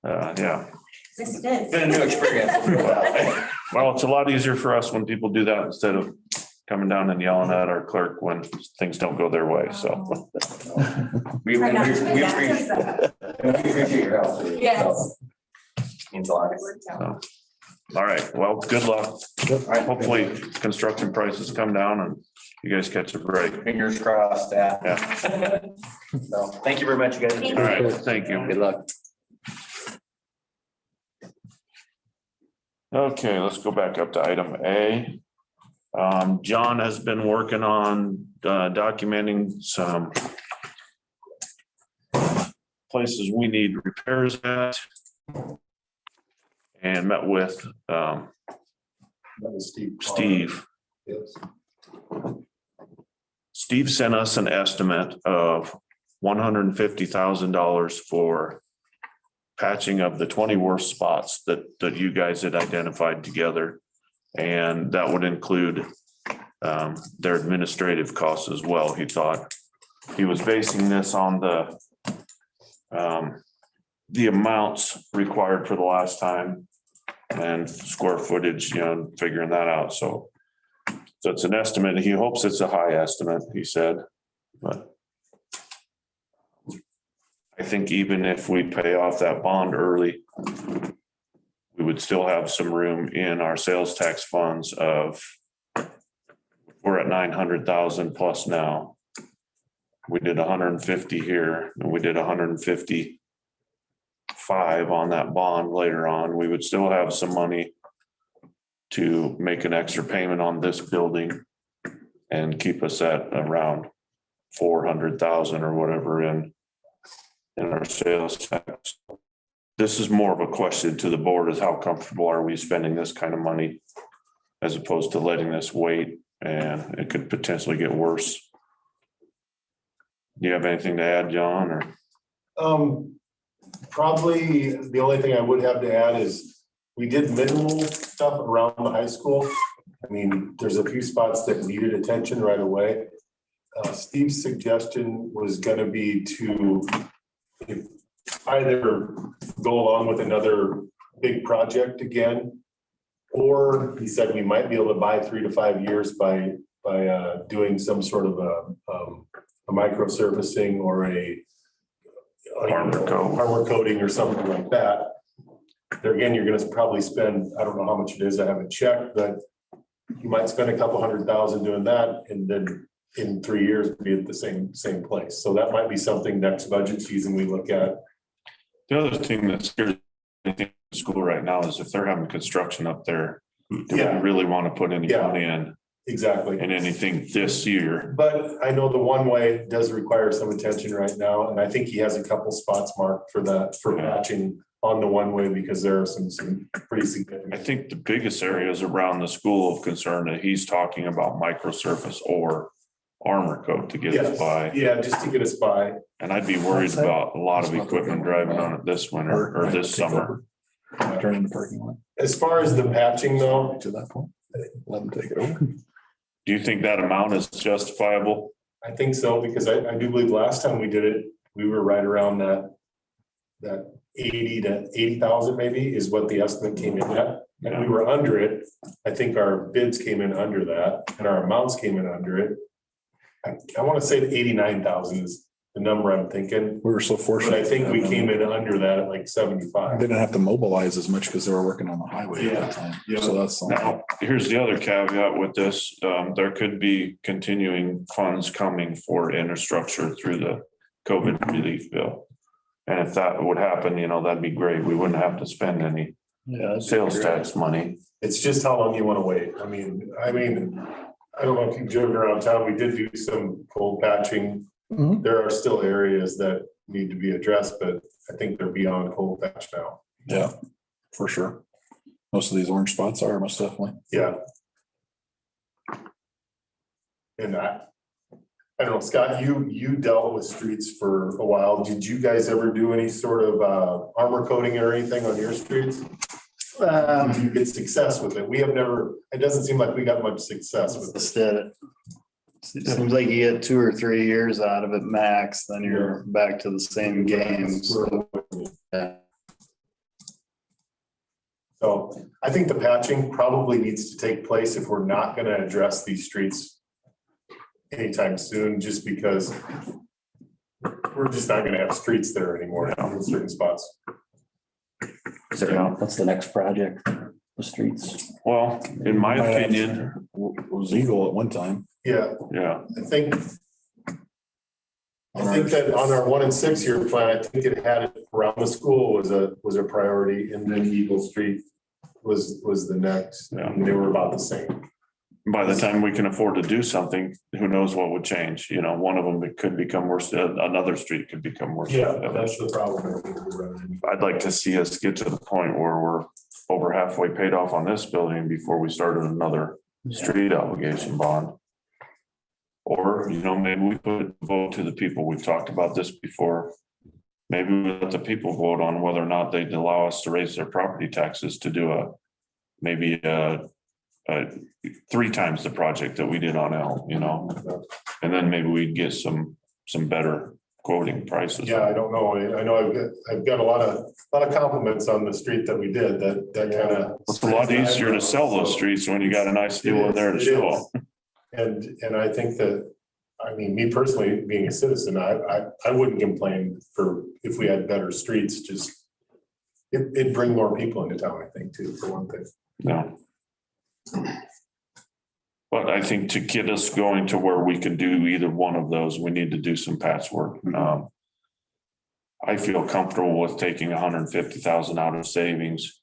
yeah. Yes, it is. Been a new experience. We'll put it that way. Well, it's a lot easier for us when people do that instead of coming down and yelling at our clerk when things don't go their way. So, We Try not to appreciate, do that. we appreciate your help. Yes. Means a lot. all right. Well, good luck. Hopefully construction prices come down and you guys catch a break. Fingers crossed, yeah. Yeah. So, thank you very much, you guys. Thank All right. Thank you. Good luck. Okay, let's go back up to item A. John has been working on documenting some places we need repairs at. And met with That was Steve. Steve. Yes. Steve sent us an estimate of $150,000 for patching of the 20 worst spots that you guys had identified together. And that would include their administrative costs as well, he thought. He was basing this on the amounts required for the last time and square footage, figuring that out. So it's an estimate. He hopes it's a high estimate, he said, but I think even if we pay off that bond early, we would still have some room in our sales tax funds of, we're at 900,000 plus now. We did 150 here and we did 155 on that bond later on. We would still have some money to make an extra payment on this building and keep us at around 400,000 or whatever in our sales tax. This is more of a question to the board, is how comfortable are we spending this kind of money as opposed to letting this wait, and it could potentially get worse. Do you have anything to add, John, or? Probably the only thing I would have to add is we did minimal stuff around the high school. I mean, there's a few spots that needed attention right away. Steve's suggestion was gonna be to either go along with another big project again, or he said we might be able to buy 3 to 5 years by doing some sort of a micro surfacing or a Armor coat. armor coating or something like that. There again, you're gonna probably spend, I don't know how much it is, I haven't checked, but you might spend a couple $100,000 doing that and then in 3 years be at the same place. So that might be something next budget season we look at. The other thing that scares me in school right now is if they're having construction up there, do we Yeah. really want to put any Yeah. money in Exactly. anything this year? But I know the one way does require some attention right now, and I think he has a couple spots marked for that, for patching on the one way, because there are some pretty I significant. think the biggest areas around the school of concern that he's talking about microsurface or armor coat to get us Yes, by. yeah, just to get us by. And I'd be worried about a lot of equipment driving on it this winter or this summer. Turn in the parking lot As far as the patching though, to that point. Let them take it over. Do you think that amount is justifiable? I think so, because I do believe last time we did it, we were right around that 80 to 80,000 maybe is what the estimate came in at. And we were under it. I think our bids came in under that and our amounts came in under it. I want to say that 89,000 is the number I'm thinking. We were so But fortunate. I think we came in under that at like They 75. didn't have to mobilize as much because they were working on the highway at that time. Yeah. So that's something. Now, here's the other caveat with this. There could be continuing funds coming for infrastructure through the COVID relief bill. And if that would happen, you know, that'd be great. We wouldn't have to spend any sales tax money. It's just how long you want to wait. I mean, I don't know if you've driven around town. We did do some cold patching. Mhm. There are still areas that need to be addressed, but I think they're beyond cold patch now. Yeah, for sure. Most of these orange spots are most definitely. Yeah. And I don't know, Scott, you dealt with streets for a while. Did you guys ever do any sort of armor coating or anything on your streets? Did you get success with it? We have never, it doesn't seem like we got much success with this. Instead, it seems like you get 2 or 3 years out of it max, then you're back to the same game. So, yeah. So I think the patching probably needs to take place if we're not gonna address these streets anytime soon, just because we're just not gonna have streets there anymore in certain spots. Yeah. That's the next project, the streets. Well, in my opinion, It was Eagle at one time. Yeah, yeah, I think that on our 1 and 6 year plan, I think it had it around the school was a priority, and then Eagle Street was the next, Yeah. and they were about the same. by the time we can afford to do something, who knows what would change? You know, one of them, it could become worse, another street could become worse. That's the problem. I think we're running into. I'd like to see us get to the point where we're over halfway paid off on this building before we started another street obligation bond. Or, you know, maybe we put a vote to the people. We've talked about this before. Maybe we let the people vote on whether or not they'd allow us to raise their property taxes to do maybe 3 times the project that we did on Elm, you know? And then maybe we'd get some better quoting prices. Yeah, I don't know. I know I've got a lot of compliments on the street that we did that kind of. It's a lot easier to sell those streets when you got a nice new one there to show. And I think that, I mean, me personally, being a citizen, I wouldn't complain if we had better streets, just it'd bring more people into town, I think, too, for one thing. No. But I think to get us going to where we can do either one of those, we need to do some patchwork. I feel comfortable with taking 150,000 out of savings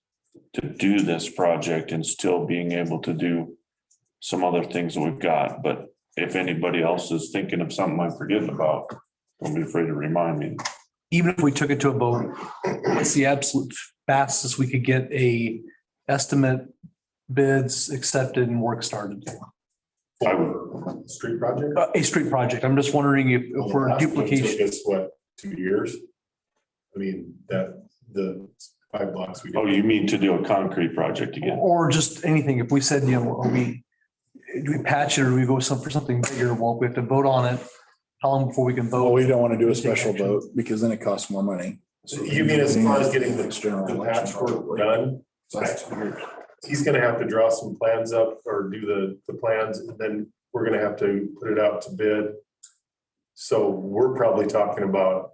to do this project and still being able to do some other things that we've got. But if anybody else is thinking of something I'm forgetting about, don't be afraid to remind me. Even if we took it to a vote, it's the absolute fastest we could get a estimate, bids accepted and work started. Street project? A street project. I'm just wondering if we're Last one duplication. took us, what, 2 years? I mean, the 5 blocks we did. Oh, you mean to do a concrete project again? Or just anything, if we said, you know, do we patch it or do we go for something bigger? Well, we have to vote on it. How long before we can Well, vote? we don't want to do a special vote because then it costs more money. You mean as far as getting the General election. patchwork done? He's gonna have to draw some plans up or do the plans, and then we're gonna have to put it out to bid. So we're probably talking about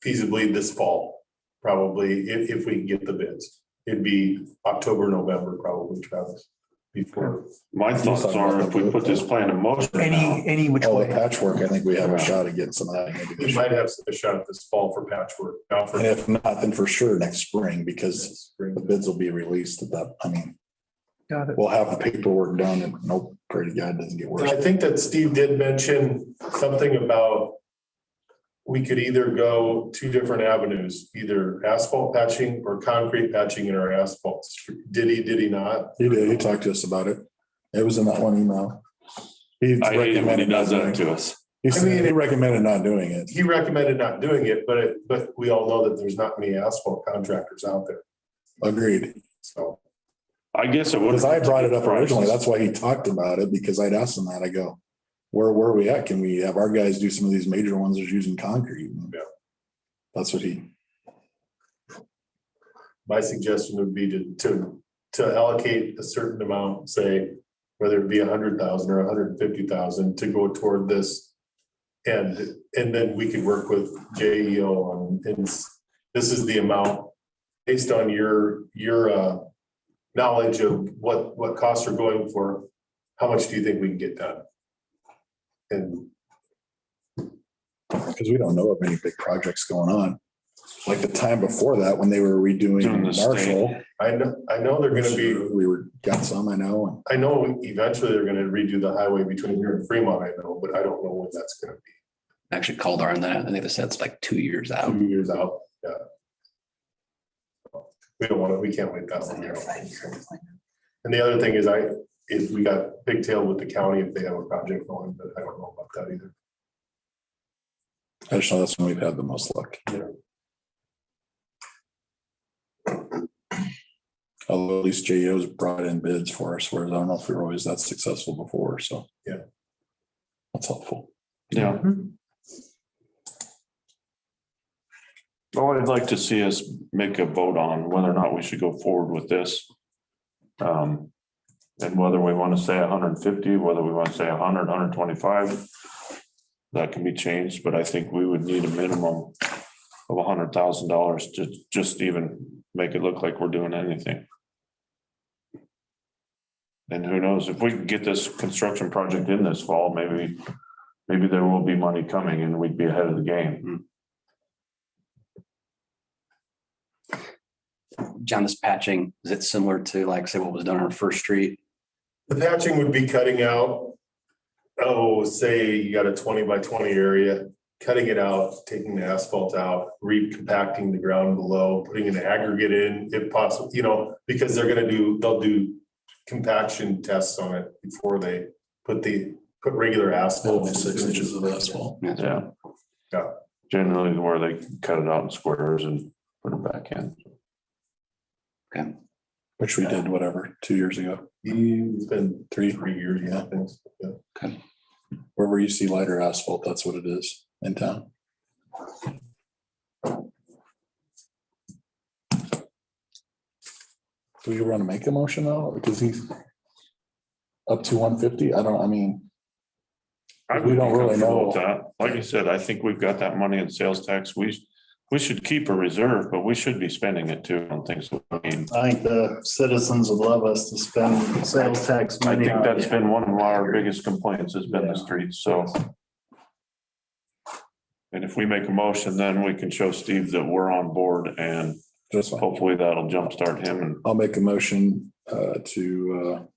feasibly this fall, probably, if we can get the bids. It'd be October, November, probably, Travis, before. My thoughts are if we put this plan in motion now, Any which Oh, the way. patchwork, I think we have a shot at getting some of that. maybe We this might year. have a shot at this fall for patchwork. Now for And if not, then for sure next spring, because the bids will be released at that, I mean, Got it. we'll have the paperwork done and nope, pray to God it doesn't get And worse. I think that Steve did mention something about we could either go 2 different avenues, either asphalt patching or concrete patching in our asphalt. Did he not? He did, he talked to us about it. It was in that one email. He I hate it when he recommended not does doing that it. to us. He said he recommended not doing it. He recommended not doing it, but we all know that there's not many asphalt contractors out there. Agreed. So, I guess it would. Because I brought it up originally. That's why he talked about it, because I'd asked him that. I go, where are we at? Can we have our guys do some of these major ones that's using concrete? And Yeah. That's what he, my suggestion would be to allocate a certain amount, say, whether it be 100,000 or 150,000 to go toward this And then we could work with JEO on, and this is the amount based on your knowledge of what costs are going for, how much do you think we can get done? And Because we don't know of any big projects going on. Like the time before that, when they were redoing Doing the Marshall, I know they're gonna be, got some, I know. I know eventually they're gonna redo the highway between here and Fremont, I know, but I don't know when that's gonna be. Actually called on that. I think they said it's like 2 years out. 2 years out, yeah. We don't want to, we can't wait that long. And the other thing is if we got pigtail with the county, if they have a project going, but I don't know about that either. I just know that's when we've had the most luck. Yeah. Although at least JEO's brought in bids for us, whereas I don't know if we were always that successful before, so. Yeah. That's helpful. Yeah. Well, I'd like to see us make a vote on whether or not we should go forward with this. And whether we want to say 150, whether we want to say 100, 125. That can be changed, but I think we would need a minimum of $100,000 to just even make it look like we're doing anything. And who knows, if we can get this construction project in this fall, maybe there will be money coming and we'd be ahead of the game. John, this patching, is it similar to like, say, what was done on First Street? The patching would be cutting out, say you got a 20 by 20 area, cutting it out, taking the asphalt out, recompacting the ground below, putting an aggregate in if possible, because they'll do compaction tests on it before they put regular asphalt. Only 6 inches of asphalt. Yeah. Yeah. Generally where they cut it out in squares and put it back in. Okay. Which we did, whatever, 2 years ago. It's been Three. 3 years, yeah, I think. Yeah. Okay. Wherever you see lighter asphalt, that's what it is in town. Do you want to make a motion though? Because he's up to 150? We don't really know. With that. Like you said, I think we've got that money in sales tax. We should keep a reserve, but we should be spending it too on things. I think the citizens would love us to spend sales tax I money. think that's been one of our biggest complaints has been the streets, so. And if we make a motion, then we can show Steve that we're on board and That's fine. hopefully that'll jumpstart him and I'll make a motion to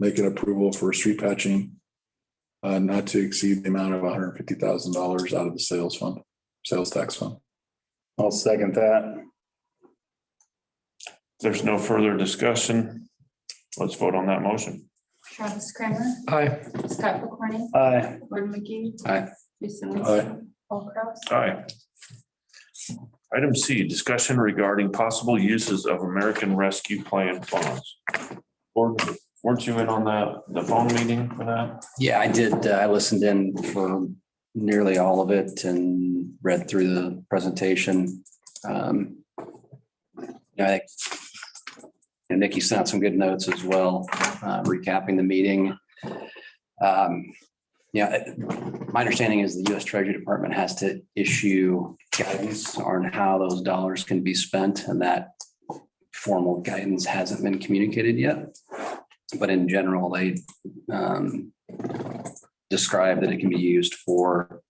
make an approval for street patching not to exceed the amount of $150,000 out of the sales tax fund. I'll second that. there's no further discussion. Let's vote on that motion. Travis Kramer, Aye. Scott McCorney, Aye. Gordon McGee. Aye. Jason Aye. Lacy, Paul Kraus. Aye. Item C, discussion regarding possible uses of American Rescue Plan funds. Gordon, weren't you in on the phone meeting for that? Yeah, I did. I listened in for nearly all of it and read through the presentation. I think Nikki sent out some good notes as well, recapping the meeting. My understanding is the U.S. Treasury Department has to issue guidance on how those dollars can be spent, and that formal guidance hasn't been communicated yet. But in general, they describe that it can be used for,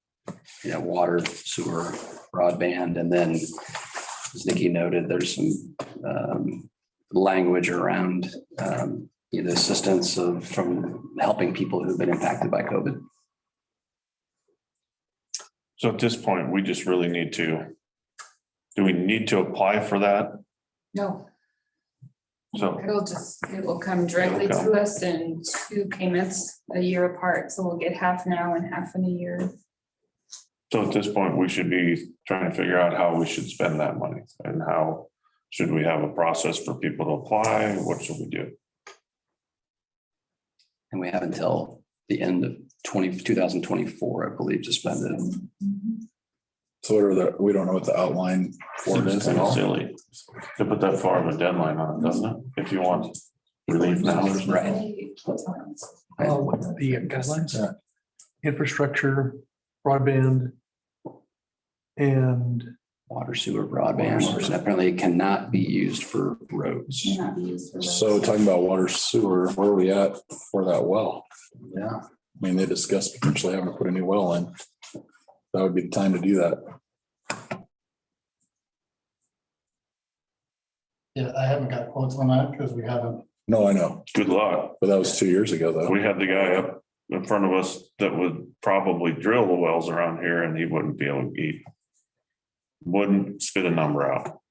water, sewer, broadband, and then, as Nikki noted, there's some language around the assistance from helping people who've been impacted by COVID. So at this point, we just really need to, do we need to apply for that? No, So, it will come directly to us in 2 payments a year apart. So we'll get half now and half in a year. so at this point, we should be trying to figure out how we should spend that money and how should we have a process for people to apply? What should we do? And we have until the end of 2024, I believe, to spend it. So we don't know what the outline for it Seems is at kind of all. silly to put that far of a deadline on it, doesn't it? If you want relief now. Right. What are the guidelines? Yeah. Infrastructure broadband, and Water, sewer, broadband, and apparently it cannot be used for roads. May not be used for roads. So talking about water sewer, where are we at for that well? Yeah. I mean, they discussed potentially having to put a new well in. That would be the time to do that. Yeah, I haven't got quotes on that because we haven't. No, I know, Good luck. but that was 2 years ago though. We had the guy up in front of us that would probably drill the wells around here and he wouldn't be able to wouldn't spit a number out.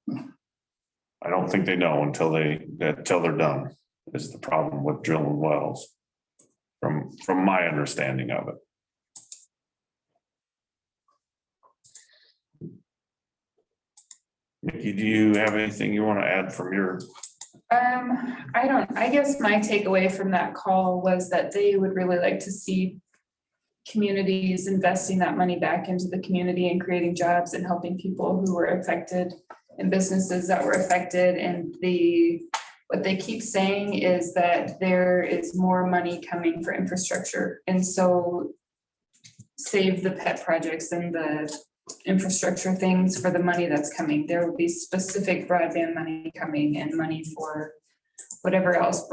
I don't think they know until they're done, is the problem with drilling wells. From my understanding of it. Mickey, do you have anything you want to add from your? I guess my takeaway from that call was that they would really like to see communities investing that money back into the community and creating jobs and helping people who were affected and businesses that were affected. And what they keep saying is that there is more money coming for infrastructure. And so save the pet projects and the infrastructure things for the money that's coming. There will be specific broadband money coming and money for whatever else.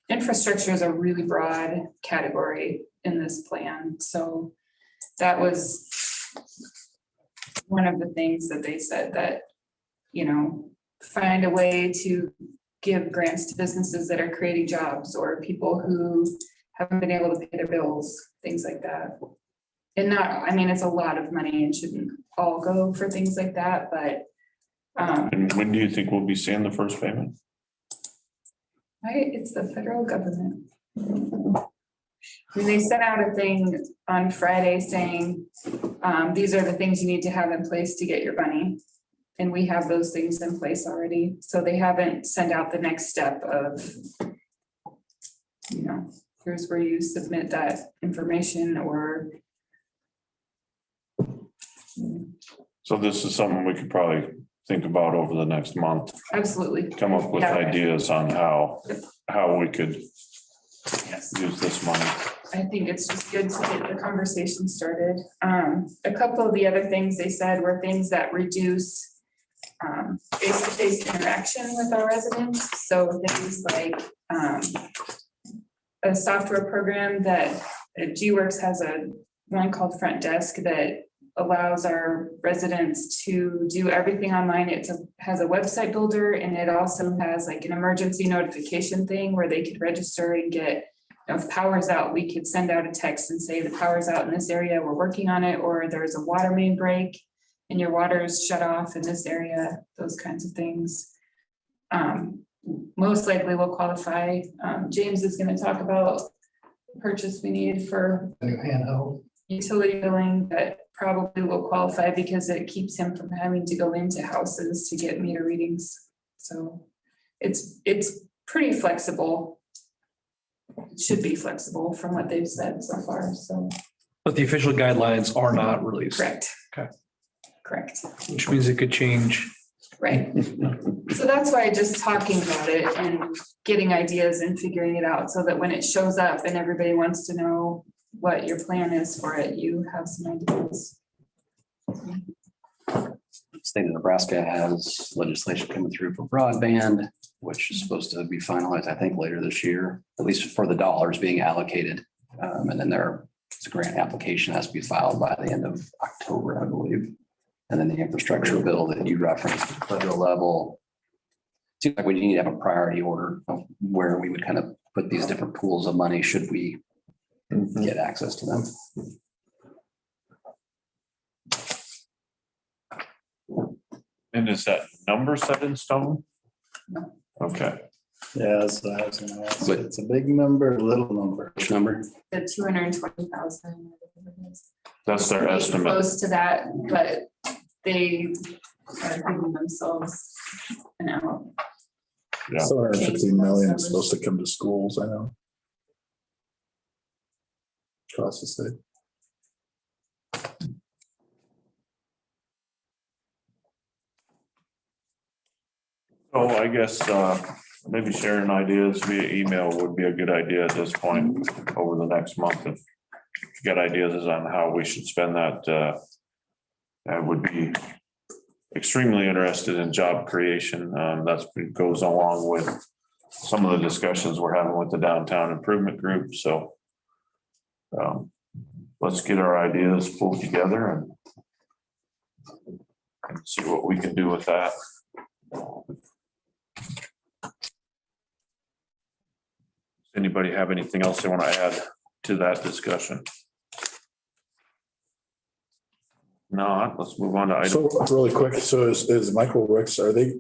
Infrastructure is a really broad category in this plan. So that was one of the things that they said, that, find a way to give grants to businesses that are creating jobs or people who haven't been able to pay their bills, things like that. And it's a lot of money and shouldn't all go for things like that, but. And when do you think we'll be seeing the first payment? It's the federal government. They sent out a thing on Friday saying, these are the things you need to have in place to get your money. And we have those things in place already. So they haven't sent out the next step of, here's where you submit that information or. So this is something we could probably think about over the next month. Absolutely. Come up with Yeah. ideas on how we could use this money. I think it's just good to get the conversation started. A couple of the other things they said were things that reduce face-to-face interaction with our residents. So things like a software program that G-Works has one called Front Desk that allows our residents to do everything online. It has a website builder, and it also has like an emergency notification thing where they could register and get, if power's out, we could send out a text and say the power's out in this area, we're working on it, or there's a water main break and your water's shut off in this area, those kinds of things. Most likely will qualify. James is going to talk about the purchase we need for A new handheld. utility billing that probably will qualify because it keeps him from having to go into houses to get meter readings. So it's pretty flexible. It should be flexible from what they've said so far, so. but the official guidelines are not released. Correct. Okay. Correct, Which means it could change. right. So that's why just talking about it and getting ideas and figuring it out so that when it shows up and everybody wants to know what your plan is for it, you have some ideas. State of Nebraska has legislation coming through for broadband, which is supposed to be finalized, I think, later this year, at least for the dollars being allocated. And then there's a grant application has to be filed by the end of October, I believe. And then the infrastructure bill that you referenced at the federal level. Seems like we need to have a priority order of where we would kind of put these different pools of money should we get access to them. And is that number set in stone? No. Okay, Yeah, so I was gonna ask, it's a big number, a little number. Which number? The 220,000. that's their estimate. Close to that, but they are giving themselves an out. Yeah. 750 million is supposed to come to schools, I know. Across the state. So I guess maybe sharing ideas via email would be a good idea at this point over the next month. got ideas on how we should spend that, I would be extremely interested in job creation. That's goes along with some of the discussions we're having with the downtown improvement group. So let's get our ideas pulled together and see what we can do with that. Anybody have anything else they want to add to that discussion? Not, let's move on to item. So really quick, so is Michael Ricks, are they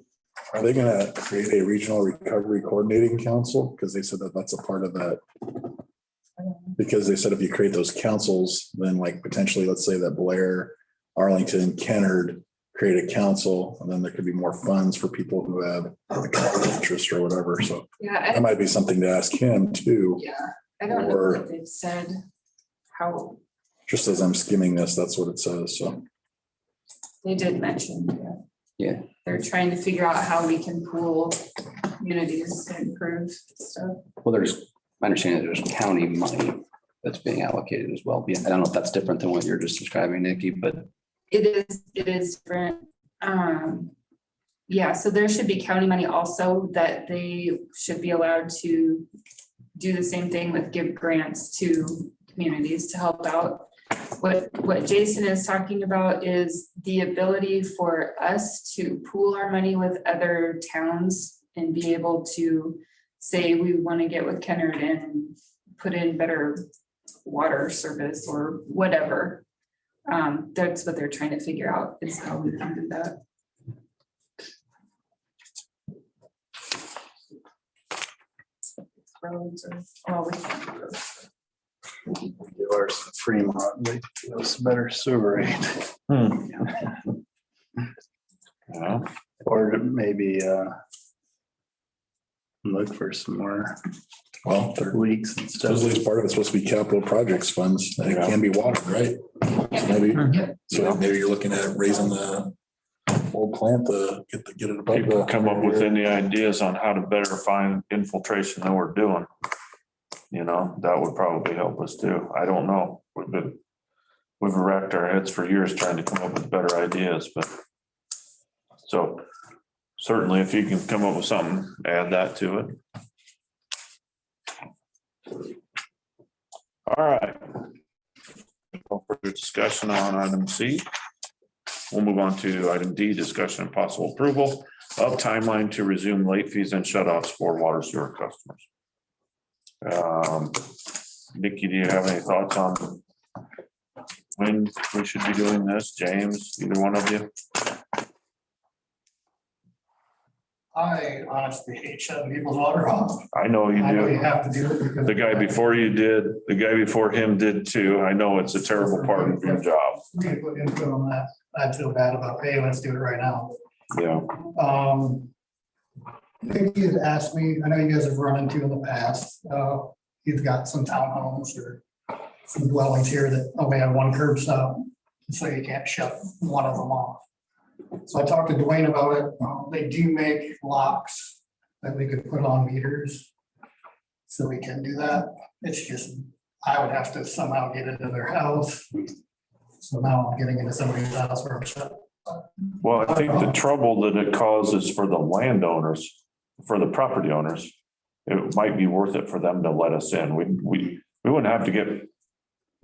gonna create a regional recovery coordinating council? Because they said that that's a part of that. Because they said if you create those councils, then like potentially, let's say that Blair, Arlington, Kennard create a council, and then there could be more funds for people who have interest or whatever. So Yeah, that might be something to ask him too. I don't know Or- what they've said, how Just as I'm skimming this, that's what it says. So they did mention. Yeah. They're trying to figure out how we can pool communities to improve stuff. Well, my understanding is there's county money that's being allocated as well. Yeah, I don't know if that's different than what you're just describing, Nikki, but It is different. Yeah, so there should be county money also that they should be allowed to do the same thing with give grants to communities to help out. What Jason is talking about is the ability for us to pool our money with other towns and be able to say we want to get with Kennard and put in better water service or whatever. That's what they're trying to figure out is how we can do that. Roads or, well, we can't do roads. Give ours to Fremont, they give us better sewer rate. Yeah. Or maybe look for some more well, leaks and stuff. supposedly part of it's supposed to be capital projects funds. And it Yeah. can be water, right? Maybe. Yep. So maybe you're looking at raising the old plant to get it above. People come up with any ideas on how to better find infiltration than we're doing. You know, that would probably help us too. I don't know. We've wrecked our heads for years trying to come up with better ideas, but so certainly if you can come up with something, add that to it. All right. No further discussion on item C. We'll move on to item D, discussion and possible approval of timeline to resume late fees and shut-offs for water sewer customers. Nikki, do you have any thoughts on when we should be doing this? James, either one of you? I honestly hate shutting people's water off. I know you I know you do. have to do it because. The guy before you did, the guy before him did too. I know it's a terrible part of your job. We can put input on that. I'd feel bad about, hey, let's do it right now. Yeah. I think he had asked me, I know you guys have run into in the past, he's got some townhomes or some dwellings here that only have one curb stop, so you can't shut one of them off. So I talked to Dwayne about it. They do make locks that we could put on meters. So we can do that. It's just, I would have to somehow get into their house. So now I'm getting into somebody's house where I'm shut. Well, I think the trouble that it causes for the landowners, for the property owners, it might be worth it for them to let us in. We wouldn't have to get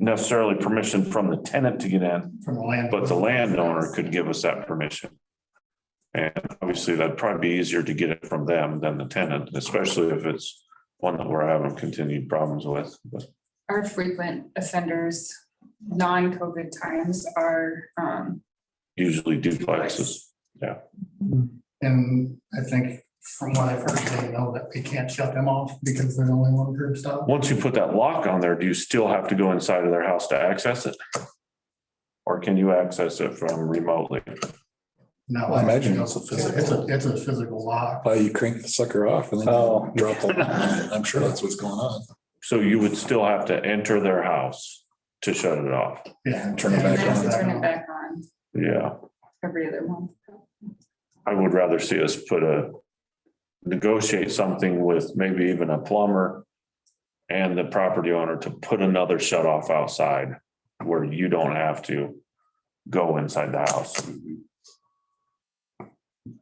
necessarily permission from the tenant to get in, From the land. but the landowner could give us that permission. And obviously that'd probably be easier to get it from them than the tenant, especially if it's one that we're having continued problems with. But Our frequent offenders, non-COVID times are, usually duplexes. And I think from what I've heard, they know that we can't shut them off because there's only one curb stop. Once you put that lock on there, do you still have to go inside of their house to access it? Or can you access it from remotely? No. I imagine it's a physical. It's a physical lock. You crank the sucker off and then you drop the lock on it. I'm sure that's what's going on. So you would still have to enter their house to shut it off. Yeah. And turn it and back then on. turn it back on Yeah, every other month. I would rather see us negotiate something with maybe even a plumber and the property owner to put another shut off outside where you don't have to go inside the house.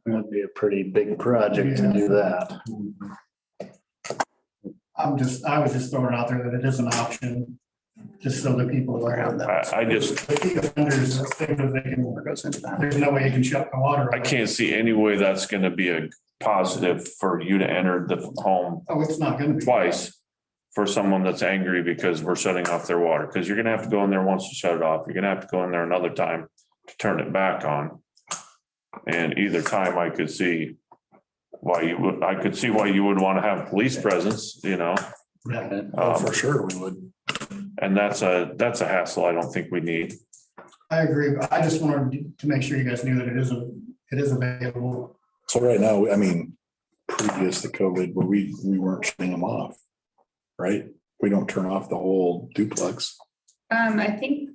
That'd be a pretty big project to do that. I was just throwing it out there that it is an option, just so that people are aware of that. I just, The offenders, think that they can- Goes into that. there's no way you can shut the water. I can't see any way that's gonna be a positive for you to enter the home Oh, it's not gonna be. twice for someone that's angry because we're shutting off their water, because you're gonna have to go in there once to shut it off. You're gonna have to go in there another time to turn it back on. And either time I could see why you would, I could see why you would want to have police presence, you know? Yeah. Oh, for sure, we would. And that's a hassle I don't think we need. I agree, but I just wanted to make sure you guys knew that it is available. So right now, I mean, previous to COVID, where we weren't shutting them off, right? We don't turn off the whole duplex. I think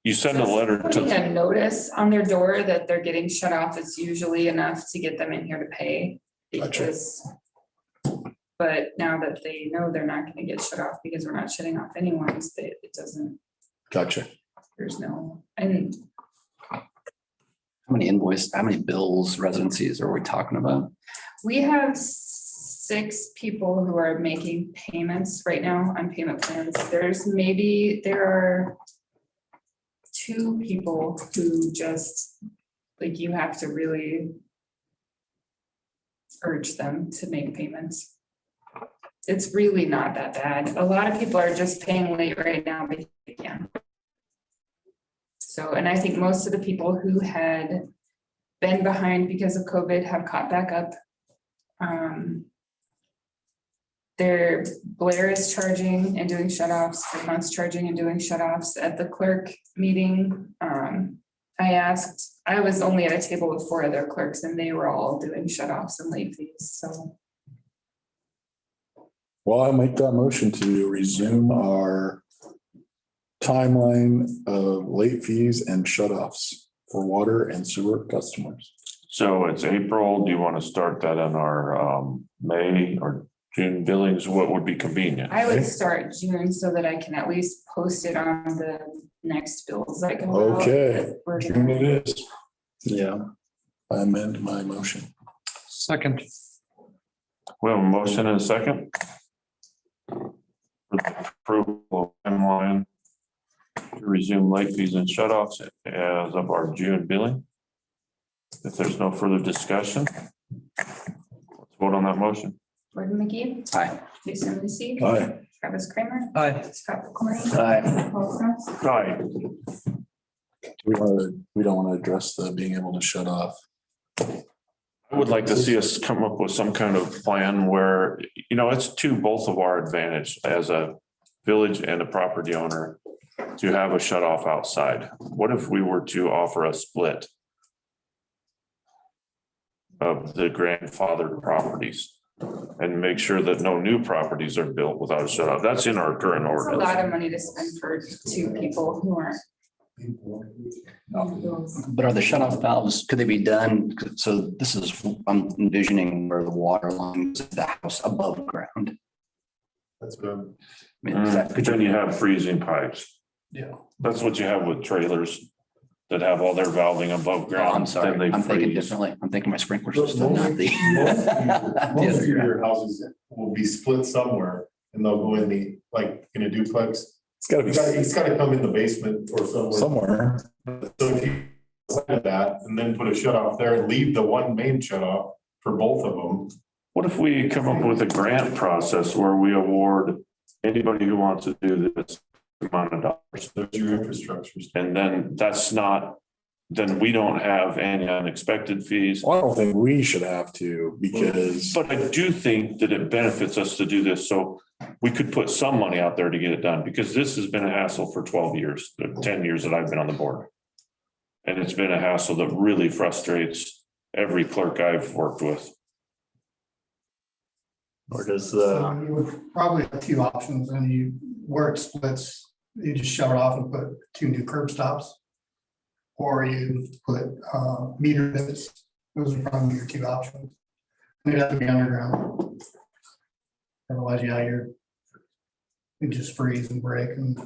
You send a letter putting to, a notice on their door that they're getting shut off is usually enough to get them in here to pay. Gotcha. Because, but now that they know they're not gonna get shut off because we're not shutting off anyone's, it doesn't, Gotcha. there's no, and How many bills, residencies are we talking about? we have 6 people who are making payments right now on payment plans. There are 2 people who just, like, you have to really urge them to make payments. It's really not that bad. A lot of people are just paying late right now because they can. So, and I think most of the people who had been behind because of COVID have caught back up. Blair is charging and doing shut-offs, Vermont's charging and doing shut-offs. At the clerk meeting, I was only at a table with 4 other clerks and they were all doing shut-offs and late fees, so. Well, I'll make that motion to resume our timeline of late fees and shut-offs for water and sewer customers. so it's April. Do you want to start that on our May or June billings? What would be convenient? I would start June so that I can at least post it on the next bills that go out. Okay, We're June gonna- it is. Yeah. I amend my motion. Second. We have a motion and a second. For the approval of timeline to resume late fees and shut-offs as of our June billing. If there's no further discussion, let's vote on that motion. Gordon McGee, Aye. Jason Lucy, Aye. Travis Kramer, Aye. Scott McLean, Aye. Paul Crump's. Aye. We don't want to address the being able to shut off. I would like to see us come up with some kind of plan where, you know, it's to both of our advantage as a village and a property owner to have a shut off outside. What if we were to offer a split of the grandfathered properties and make sure that no new properties are built without a shut off? That's in our current It's a lot ordinance. of money to spend for 2 people who aren't. But are the shut-off valves, could they be done? So this is, I'm envisioning where the water line is at the house above ground. That's what I'm. I mean, is that- But then you have freezing pipes. Yeah. That's what you have with trailers that have all their valving above Oh, ground. I'm sorry, then they I'm thinking freeze. differently. I'm thinking my sprinkler Most system, not the. most the of other- your houses will be split somewhere and they'll go in the, like, in a duplex. It's gotta be It's gotta come in the basement or somewhere. somewhere. So if you set that and then put a shut off there and leave the one main shut off for both of them. What if we come up with a grant process where we award anybody who wants to do this amount of dollars? There's your infrastructure. And then that's not, then we don't have any unexpected fees. Well, I don't think we should have to because But I do think that it benefits us to do this. So we could put some money out there to get it done because this has been a hassle for 12 years, the 10 years that I've been on the board. And it's been a hassle that really frustrates every clerk I've worked with. Or does You would probably have 2 options and where it splits, you just shut it off and put 2 new curb stops. Or you put meter pits. Those are probably your 2 options. They'd have to be underground. Otherwise, yeah, you just freeze and break and.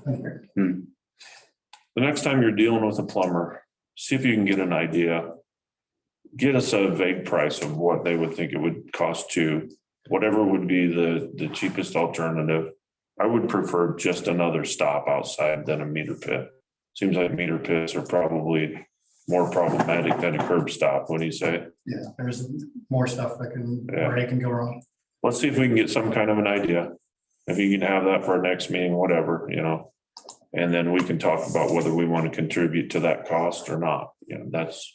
The next time you're dealing with a plumber, see if you can get an idea. Get us a vague price of what they would think it would cost to, whatever would be the cheapest alternative. I would prefer just another stop outside than a meter pit. Seems like meter pits are probably more problematic than a curb stop. What do you say? Yeah, there's more stuff that can, Yeah. break and go wrong. Let's see if we can get some kind of an idea. If you can have that for our next meeting, whatever, and then we can talk about whether we want to contribute to that cost or not. That's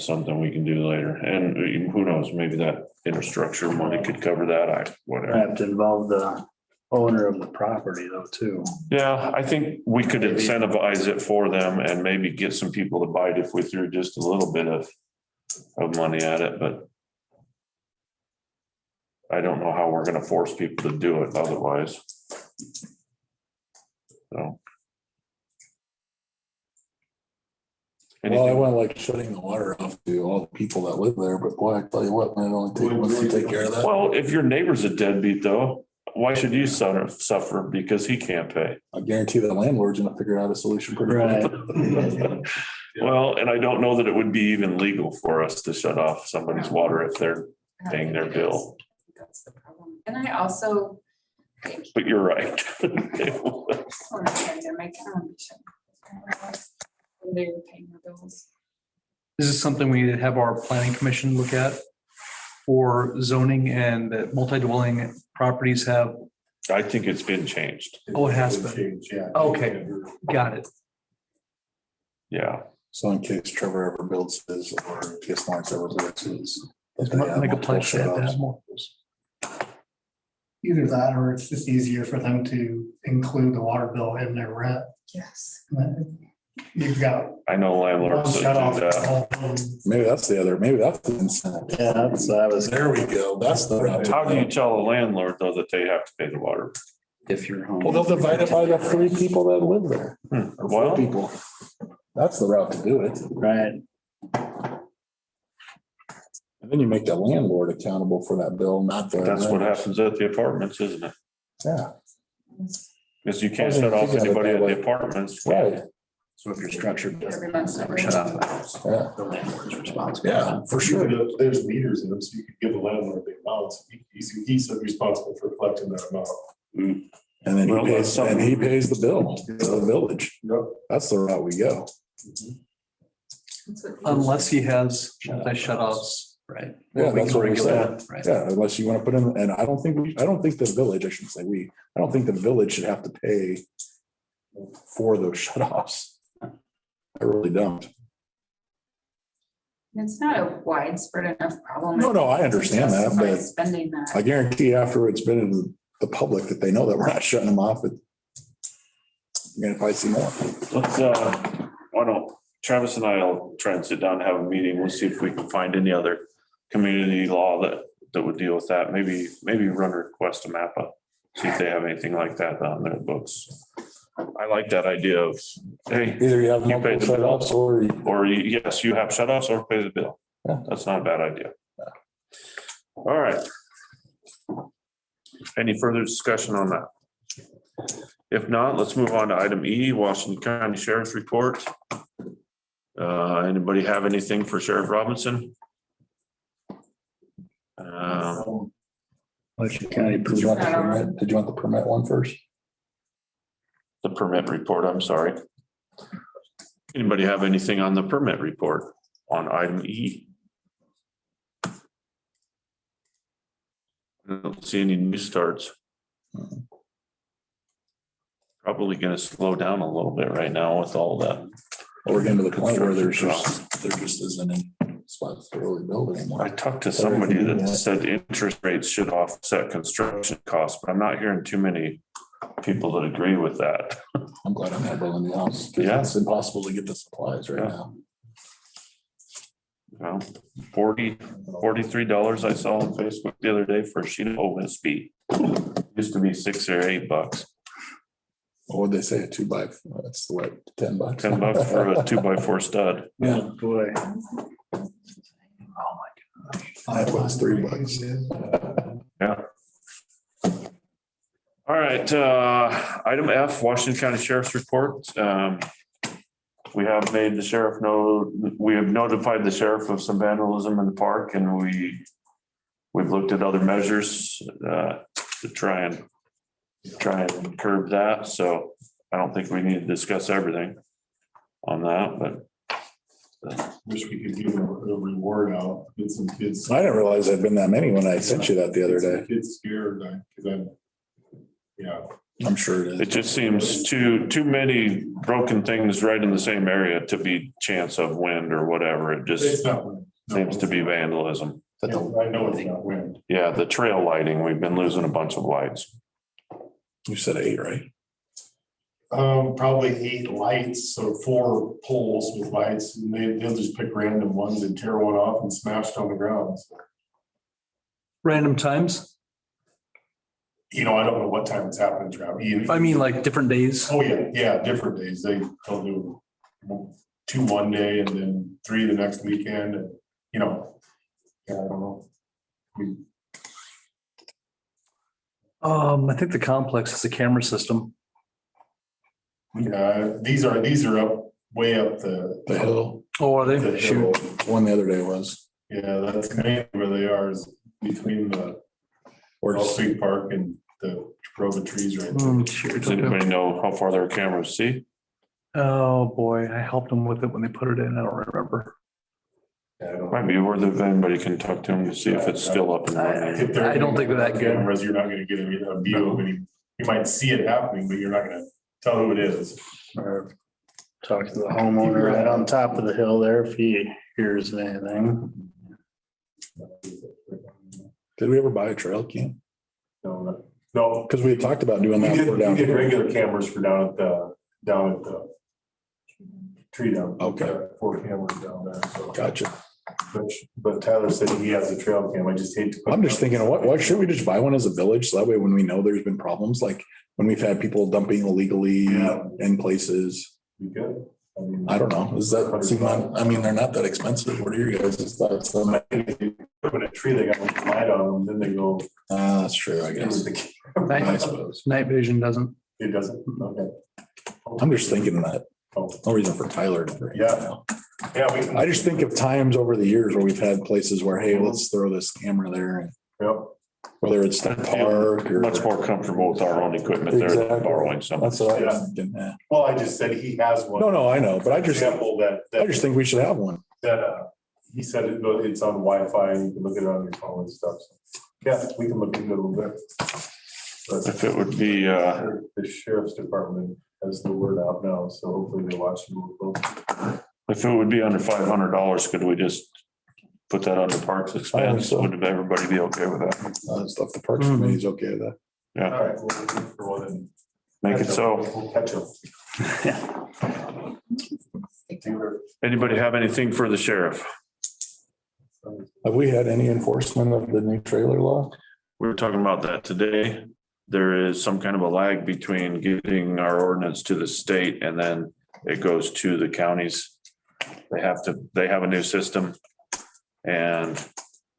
something we can do later. And who knows, maybe that infrastructure money could cover that. Whatever. Have to involve the owner of the property though, too. Yeah, I think we could incentivize it for them and maybe get some people to bite if we threw just a little bit of money at it, but I don't know how we're gonna force people to do it otherwise. So. Well, I went like shutting the water off to all the people that live there, but boy, I tell you what, man, it only takes once to take care of that. Well, if your neighbor's a deadbeat though, why should you suffer because he can't pay? I guarantee the landlord's gonna figure out a solution pretty quick. Well, and I don't know that it would be even legal for us to shut off somebody's water if they're paying their bill. That's the problem. And I also think But you're right. for the pandemic, when they were paying their bills. This is something we need to have our planning commission look at for zoning and that multi-dwelling properties have, I think it's been changed. Oh, it has been. Change, yeah. Okay. got it. Yeah. So in case Trevor ever builds his, or in case Lawrence ever builds his. Make a plan to add that more. Either that, or it's just easier for them to include the water bill in their rent. Yes. You've got. I know landlords one that shut off do that. Maybe that's the incentive. Yeah, There we go. That's the route. to How do you go. tell a landlord though that they have to pay the water? If you're home. Well, they'll divide it by the 3 people that live there. Or 4 Well, people. That's the route to do it. right. And then you make the landlord accountable for that bill, not the. that's what renters. happens at the apartments, isn't it? Yeah, Because you can't I mean, shut off you got it anybody that at way. the apartments. right. So if your structure doesn't Every month. ever shut off the house, Yeah, the landlord's responsible. yeah, for sure. There's meters in them, so you could give the landlord the amounts. He's responsible for collecting that amount. And then Well, he that's pays, and he pays the bill to the village. Yep. That's the route we go. That's what- Unless he has multi-shut offs. Right. Yeah, we that's can what we're regulate saying. Right. Yeah, unless you want to put in, and I don't think the village, I shouldn't say we, I don't think the village should have to pay for those shut offs. I really don't. It's not a widespread enough problem. No, I understand that, Justify but Spending that. I guarantee after it's been in the public that they know that we're not shutting them off, you're gonna probably see more. Let's, why don't Travis and I'll try and sit down and have a meeting. We'll see if we can find any other community law that would deal with that. Maybe run a request to MAPPA, see if they have anything like that on their books. I like that idea of, hey, Either you have You pay multiple the shut bill. offs or yes, you have shut offs or pay the bill. Yeah. That's not a bad idea. All right. Any further discussion on that? If not, let's move on to item E, Washington County Sheriff's Report. Anybody have anything for Sheriff Robinson? Washington County. Did you want the permit one first? The permit report, I'm sorry. Anybody have anything on the permit report on item E? I don't see any new starts. Probably gonna slow down a little bit right now with all that. We're getting to the point where there just isn't any spots to really build anymore. I talked to somebody that said interest rates should offset construction costs, but I'm not hearing too many people that agree with that. I'm glad I'm not building the house, because Yeah. it's impossible to get the supplies right Yeah. now. Well, $43 I saw on Facebook the other day for a sheet of OSB. Used to be $6 or $8. What would they say, a 2x, that's what, $10? $10 for a 2x4 stud. Yeah, Boy. that was $3. Yeah. All right, item F, Washington County Sheriff's Report. We have made the sheriff know, we have notified the sheriff of some vandalism in the park, and we've looked at other measures to try and curb that. So I don't think we need to discuss everything on that, but Wish we could give them a reward out, get some kids. I didn't realize there'd been that many when I sent you that the other Get some day. Kids scared, because I'm, yeah. I'm sure it it is. just seems too many broken things right in the same area to be chance of wind or whatever. It It's just not wind. No, seems to be it's not. vandalism. I know it's not wind. Yeah, the trail lighting, we've been losing a bunch of lights. You said 8, right? Probably 8 lights, so 4 poles with lights, and they'll just pick random ones and tear one off and smash it on the ground. So, Random times? I don't know what time it's happening, Travis. I mean, like different days. Oh, yeah, different days. They'll do 2 one day and then 3 the next weekend, and, yeah, I don't know. I think the complex is a camera system. Yeah, these are up, way up the. The hill. Oh, are The they? hill. Shoot. One the other day was. Yeah, that's mainly where they are, is between the Or Wall Street Park and the grove of trees right there. Shoot. Does anybody know how far their cameras see? Oh, boy, I helped them with it when they put it in. I don't remember. Yeah, I don't- Might be worth if anybody can talk to them to see if it's still up and running. If they're- I don't think they're that good. Cameras, you're not gonna get a view of any, you might see it happening, but you're not gonna tell who it is. Or talk to the homeowner right on top of the hill there if he hears anything. did we ever buy a trail cam? No, Because we had talked about doing we that did, for down we did here. regular cameras for down at the tree down. Okay. 4 cameras down there, so. Gotcha. But Tyler said he has a trail cam, I just hate to. I'm just thinking, why should we just buy one as a village? So that way, when we know there's been problems, like when we've had people dumping illegally Yeah. in places, Be good. mean, I don't know. Is that, seem like- I mean, they're not that expensive. What are your guys' thoughts on that? Put a tree, they got light on them, then they go. That's true, I guess. I Night suppose. night vision doesn't. It doesn't, okay. I'm just thinking that, Oh, no reason for Tyler to bring it Yeah. down. yeah, we can. I just think of times over the years where we've had places where, hey, let's throw this camera there, and Yep. whether it's the park or. Much more comfortable with our own equipment there than Exactly. borrowing some. That's what I was thinking, yeah. Well, I just said he has one. No, I know, but I just Example think we should have one. he said it's on Wi-Fi and you can look at it on your phone and stuff. So, yeah, we can look into it a little bit. But If it would be, the sheriff's department has the word out now, so hopefully they watch it a little closer. if it would be under $500, could we just put that under parks expense? so. Would everybody be okay with that? Stuff the Parks Committee's okay with that. All Yeah, right, we'll look for one and make it catch up. so. We'll catch up. Anybody have anything for the sheriff? Have we had any enforcement of the new trailer law? We were talking about that today. There is some kind of a lag between getting our ordinance to the state and then it goes to the counties. They have a new system. And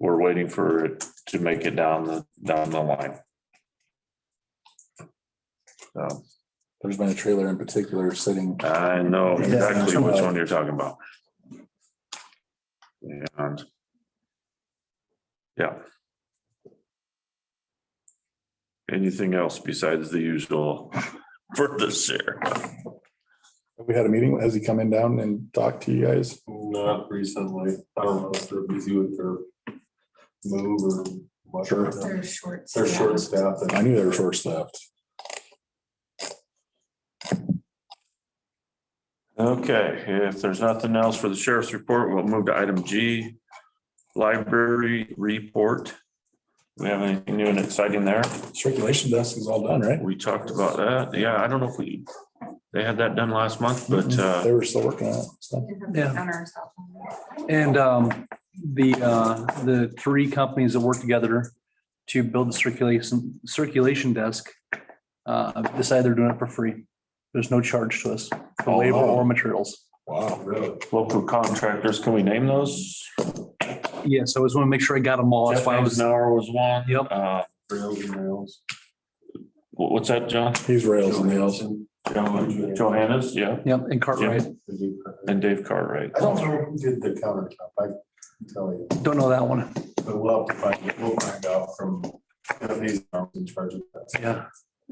we're waiting for it to make it down the line. So There's been a trailer in particular sitting. I know exactly which one you're talking about. And yeah. Anything else besides the usual for the sheriff? Have we had a meeting? Has he come in down and talked to you guys? Not recently. I don't know if they're busy with their move or what. Sure. They're short. They're short staffed. I knew they were short staffed. Okay, if there's nothing else for the sheriff's report, we'll move to item G. Library report. We have anything new and exciting there? Circulation desk is all done, right? We talked about that. Yeah, I don't know if they had that done last month, but They were still working on it. So. Yeah. And the 3 companies that work together to build the circulation desk decided they're doing it for free. There's no charge to us for labor or materials. Wow. Really? local contractors, can we name those? Yes, I always want to make sure I got them all. That's Jeff why I was. Eisenhower was one. Yep. Rails and rails. What's that, John? He's rails and nails. Johannes, yeah, Yep, and Cartwright. and Dave Cartwright. I don't know who did the countertop, I can tell you, Don't know that one. but we'll have to find it, we'll find out from these arms in charge of that. Yeah.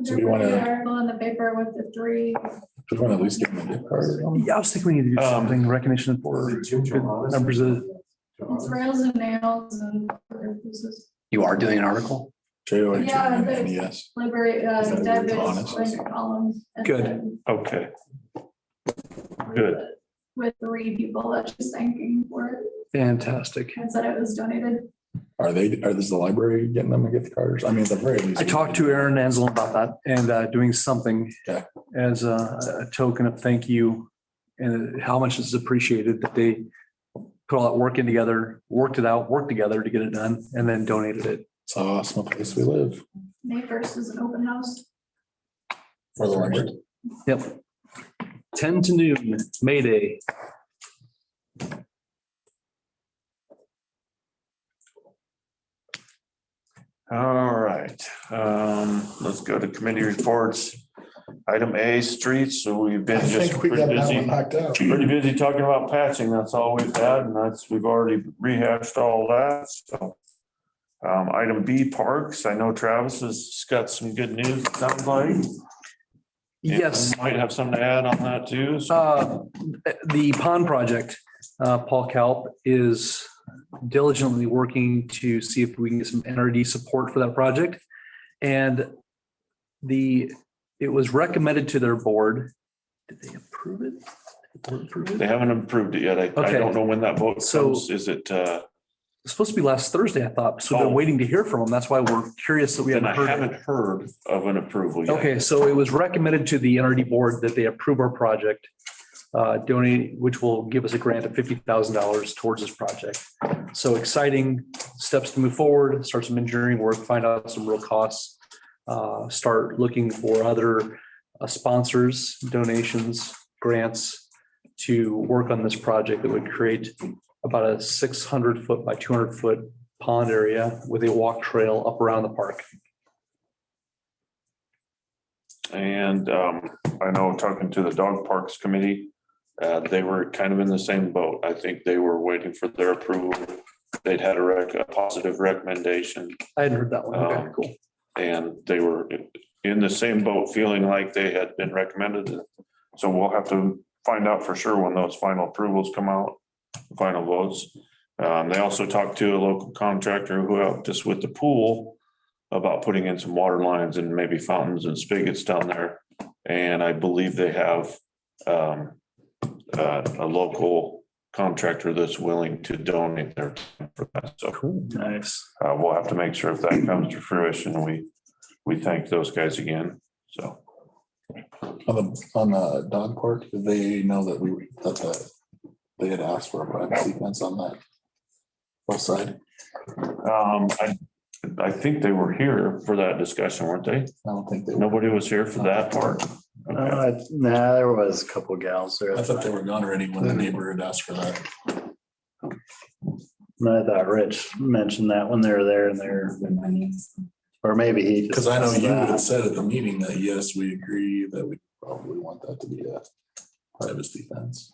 So you wanna- Article in the paper with the three. Just want to at least give them a gift card. Yeah, I was thinking we need to do Um, something recognition for Was it Jim good Johannes? members of, It's rails and nails and You are doing an article? JOHNES. library, Is that Deb really is honest? going to columns. and Good. then Okay, good. With 3 people that she's thanking for it, fantastic. and said it was donated. Are this the library getting them a gift card? I mean, at the very least. I talked to Aaron Ansel about that and doing something Okay. as a token of thank you and how much is appreciated that they put all that work in together, worked together to get it done, and then donated it. It's an awesome place we live May 1st is an open house. for the library. Yep. 10 to noon, May Day. All right, let's go to committee reports. Item A, streets, so we've been I just think we pretty got that busy. one knocked out. Pretty busy talking about patching, that's all we've had, and we've already rehashed all that, so. Item B, parks, I know Travis has got some good news, it sounds like. Yes. Might have something to add on that too, so. The pond project, Paul Kalp is diligently working to see if we can get some NRD support for that project. And it was recommended to their board. Did they approve it? Did the board approve They it? haven't approved it yet, I Okay. don't know when that vote So- comes, is it, It's supposed to be last Thursday, I thought. So they're Oh. waiting to hear from them. That's why we're curious that we then I haven't heard. haven't heard of an approval yet. Okay, so it was recommended to the NRD board that they approve our project, donate, which will give us a grant of $50,000 towards this project. So exciting steps to move forward, start some engineering work, find out some real costs, start looking for other sponsors, donations, grants to work on this project that would create about a 600-foot by 200-foot pond area with a walk trail up around the park. And I know talking to the dog parks committee, they were kind of in the same boat. I think they were waiting for their approval. They'd had a positive recommendation, I hadn't heard that one. Okay, cool. and they were in the same boat, feeling like they had been recommended. So we'll have to find out for sure when those final approvals come out, final votes. They also talked to a local contractor who helped us with the pool about putting in some water lines and maybe fountains and spigots down there. And I believe they have a local contractor that's willing to donate their time for that. So Nice. we'll have to make sure if that comes to fruition, we thank those guys again. So On the dog park, did they know that they had asked for a privacy fence on that west side? I think they were here for that discussion, weren't they? I don't think they were. Nobody was here for that part. Okay. Nah, there was a couple gals there. I thought they were gone already when the neighbor had asked for that. And I thought Rich mentioned that when they were there and they're, or maybe he. Because I know you discussed had that. said at the meeting that, yes, we agree that we probably want that to be a privacy fence.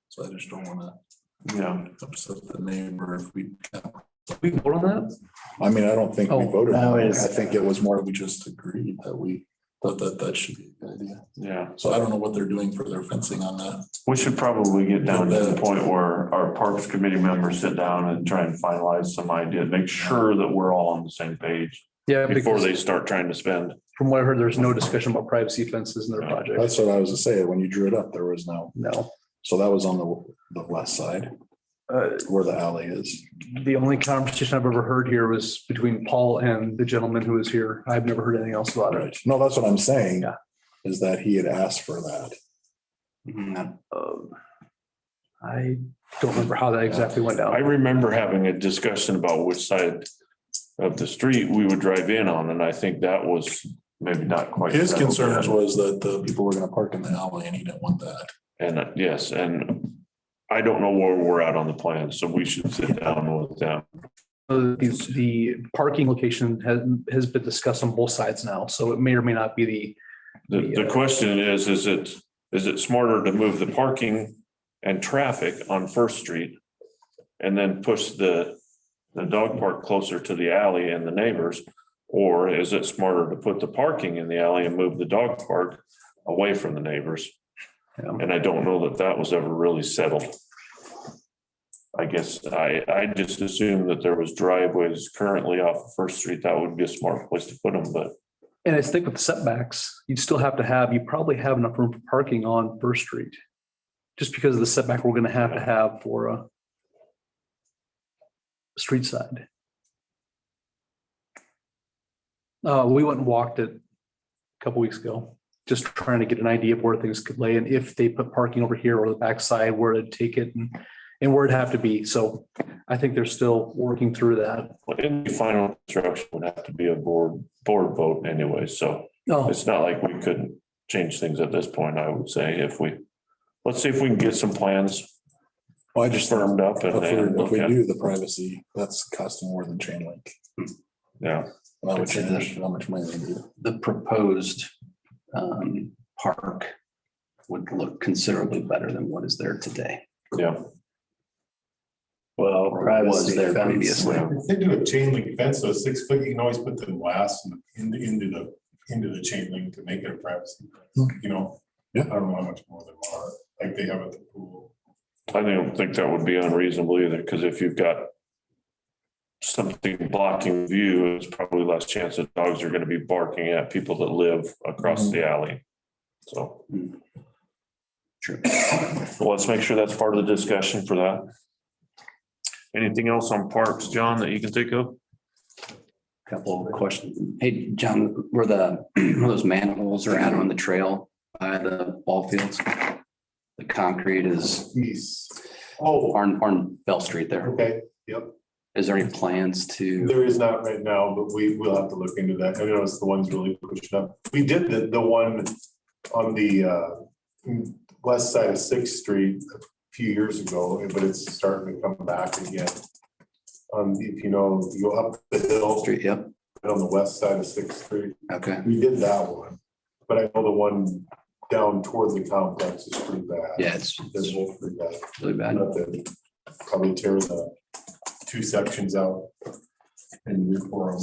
So I just don't want Yeah, to upset the neighbor if we can't. We vote on that? I mean, I don't think we Oh, voted no, on it. it's- I think it was more we just agreed that we thought that should be a good idea. yeah. So I don't know what they're doing for their fencing on that. We should probably get down to the point where our Parks Committee members sit down and try and finalize some idea, make sure that we're all on the same page Yeah, before because they start trying to spend. from what I heard, there's no discussion about privacy fences in their project. That's what I was to say. When you drew it up, there was no, No. so that was on the west side where the alley is. The only conversation I've ever heard here was between Paul and the gentleman who was here. I've never heard anything else about it. Right. No, that's what I'm saying. Yeah. Is that he had asked for that. I don't remember how that exactly went I down. remember having a discussion about which side of the street we would drive in on, and I think that was maybe not quite. His settled concerns yet. was that the people were gonna park in the alley and he didn't want that. And yes, and I don't know where we're at on the plan, so we should sit down with them The parking location has been discussed on both sides now, so it may or may not be The question is it smarter to move the parking and traffic on First Street and then push the dog park closer to the alley and the neighbors? Or is it smarter to put the parking in the alley and move the dog park away from the neighbors? Yeah. And I don't know that that was ever really settled. I guess I just assumed that there was driveways currently off of First Street. That would be a smart place to put them, but And I think with setbacks, you'd still have to have, you probably have enough room for parking on First Street. Just because of the setback we're gonna have to have for a street side. We went and walked it a couple weeks ago, just trying to get an idea of where things could lay and if they put parking over here or the backside, where to take it and where it'd have to be. So I think they're still working through that. any final construction would have to be a board vote anyway. So Oh, it's not like we couldn't change things at this point, I would say, let's see if we can get some plans Well, I just firmed up and then if look we at, do the privacy, that's costing more than chain link. yeah. And that would change how much money they need. The proposed park would look considerably better than what is there today. Yeah. Well, Or was privacy there fence. previously. If they do a chain link fence, so 6 foot, you can always put the glass into the chain link to make it a privacy, you know? Yeah. I don't know how much more they want, like they have at the pool. I don't think that would be unreasonable either, because if you've got something blocking view, it's probably less chance that dogs are gonna be barking at people that live across the alley. So. True. Well, let's make sure that's part of the discussion for that. Anything else on parks, John, that you can think of? Couple of questions. Hey, John, where those manholes are out on the trail by the ball fields? The concrete is Yes. Oh, on Bell Street there. okay, yep. Is there any plans to, There is not right now, but we will have to look into that. I know it's the ones really pushed up. We did the one on the west side of Sixth Street a few years ago, but it's starting to come back again. If you know, you go up the hill Street? Yep. on the west side of Sixth Street, Okay. we did that one. But I know the one down toward the complex is pretty bad. Yeah, it's They're both pretty bad. really bad. Have to probably tear the 2 sections out and re-pour them.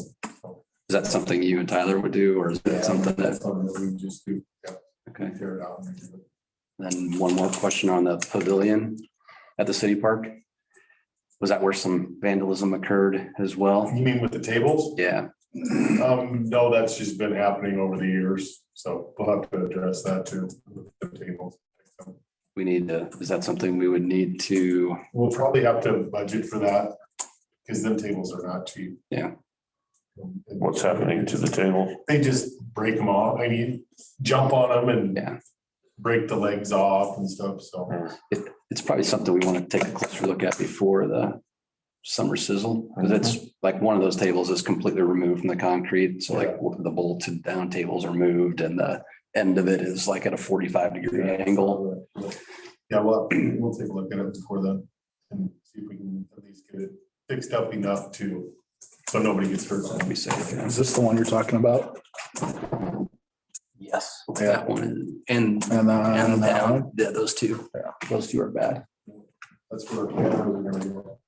Is that something you and Tyler would do, or is that something that, Something that we just do, yeah, okay? tear it out and do it. Then one more question on the pavilion at the city park. Was that where some vandalism occurred as well? You mean with the tables? Yeah, No, that's just been happening over the years, so we'll have to address that too, with the tables. we need to, is that something we would need to, We'll probably have to budget for that, because them tables are not cheap. Yeah. What's happening to the table? They just break them off, I mean, jump on them and Yeah. break the legs off and stuff, so. it's probably something we want to take a closer look at before the summer sizzle, because it's like one of those tables is completely removed from the concrete. So like the bolted down tables are moved and the end of it is like at a 45-degree angle. Yeah, well, we'll take a look at it before then and see if we can at least get it fixed up enough to, so nobody gets hurt. So be safe. Yeah. Is this the one you're talking about? Yes, Yeah. that one and And and that one? down. Yeah, those two. Those two are bad. That's where cameras are gonna go.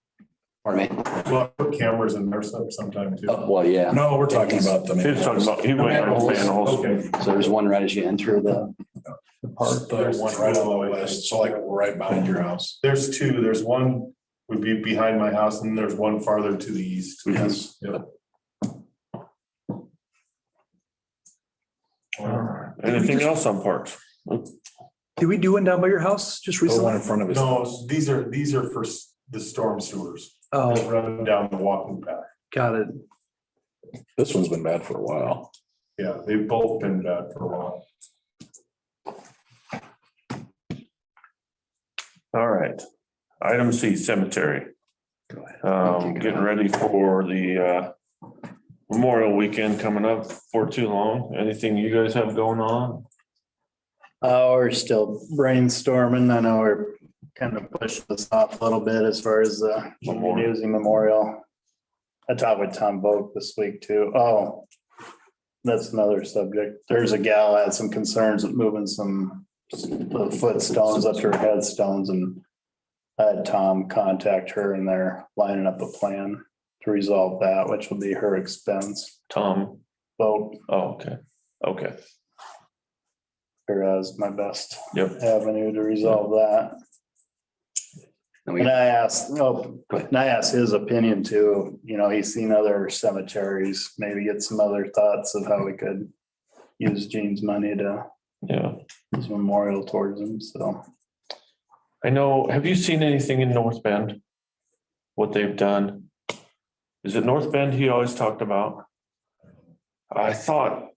Pardon me. Well, put cameras in there sometime too. Oh, well, yeah. No, we're talking about the. He was talking about, he went on manholes. Okay. So there's one right as you enter the park. The one right on the west, so like right behind your house. There's two, there's one would be behind my house and there's one farther to the east. Yes. Yep. Anything else on parks? did we do one down by your house just The one recently? in front of us. No, these are for the storm sewers. Oh, Run down the walking path. got it. This one's been bad for a while. Yeah, they've both been bad for a while. All right. Item C, cemetery. Go ahead. Getting ready for the Memorial Weekend coming up for too long. Anything you guys have going on? We're still brainstorming. I know we're kind of pushing this off a little bit as far as the Memorial. Newsy Memorial. I talked with Tom Vogt this week too. Oh, that's another subject. There's a gal had some concerns with moving some footstones up to her headstones, and I had Tom contact her, and they're lining up a plan to resolve that, which will be her expense. Tom, Vogt, oh, okay, her as my best yep. avenue to resolve that. And we, And I asked his opinion too, you know, he's seen other cemeteries, maybe get some other thoughts of how we could use Gene's money to Yeah. his memorial towards him, so. I know, have you seen anything in North Bend? What they've done? Is it North Bend he always talked about? I thought,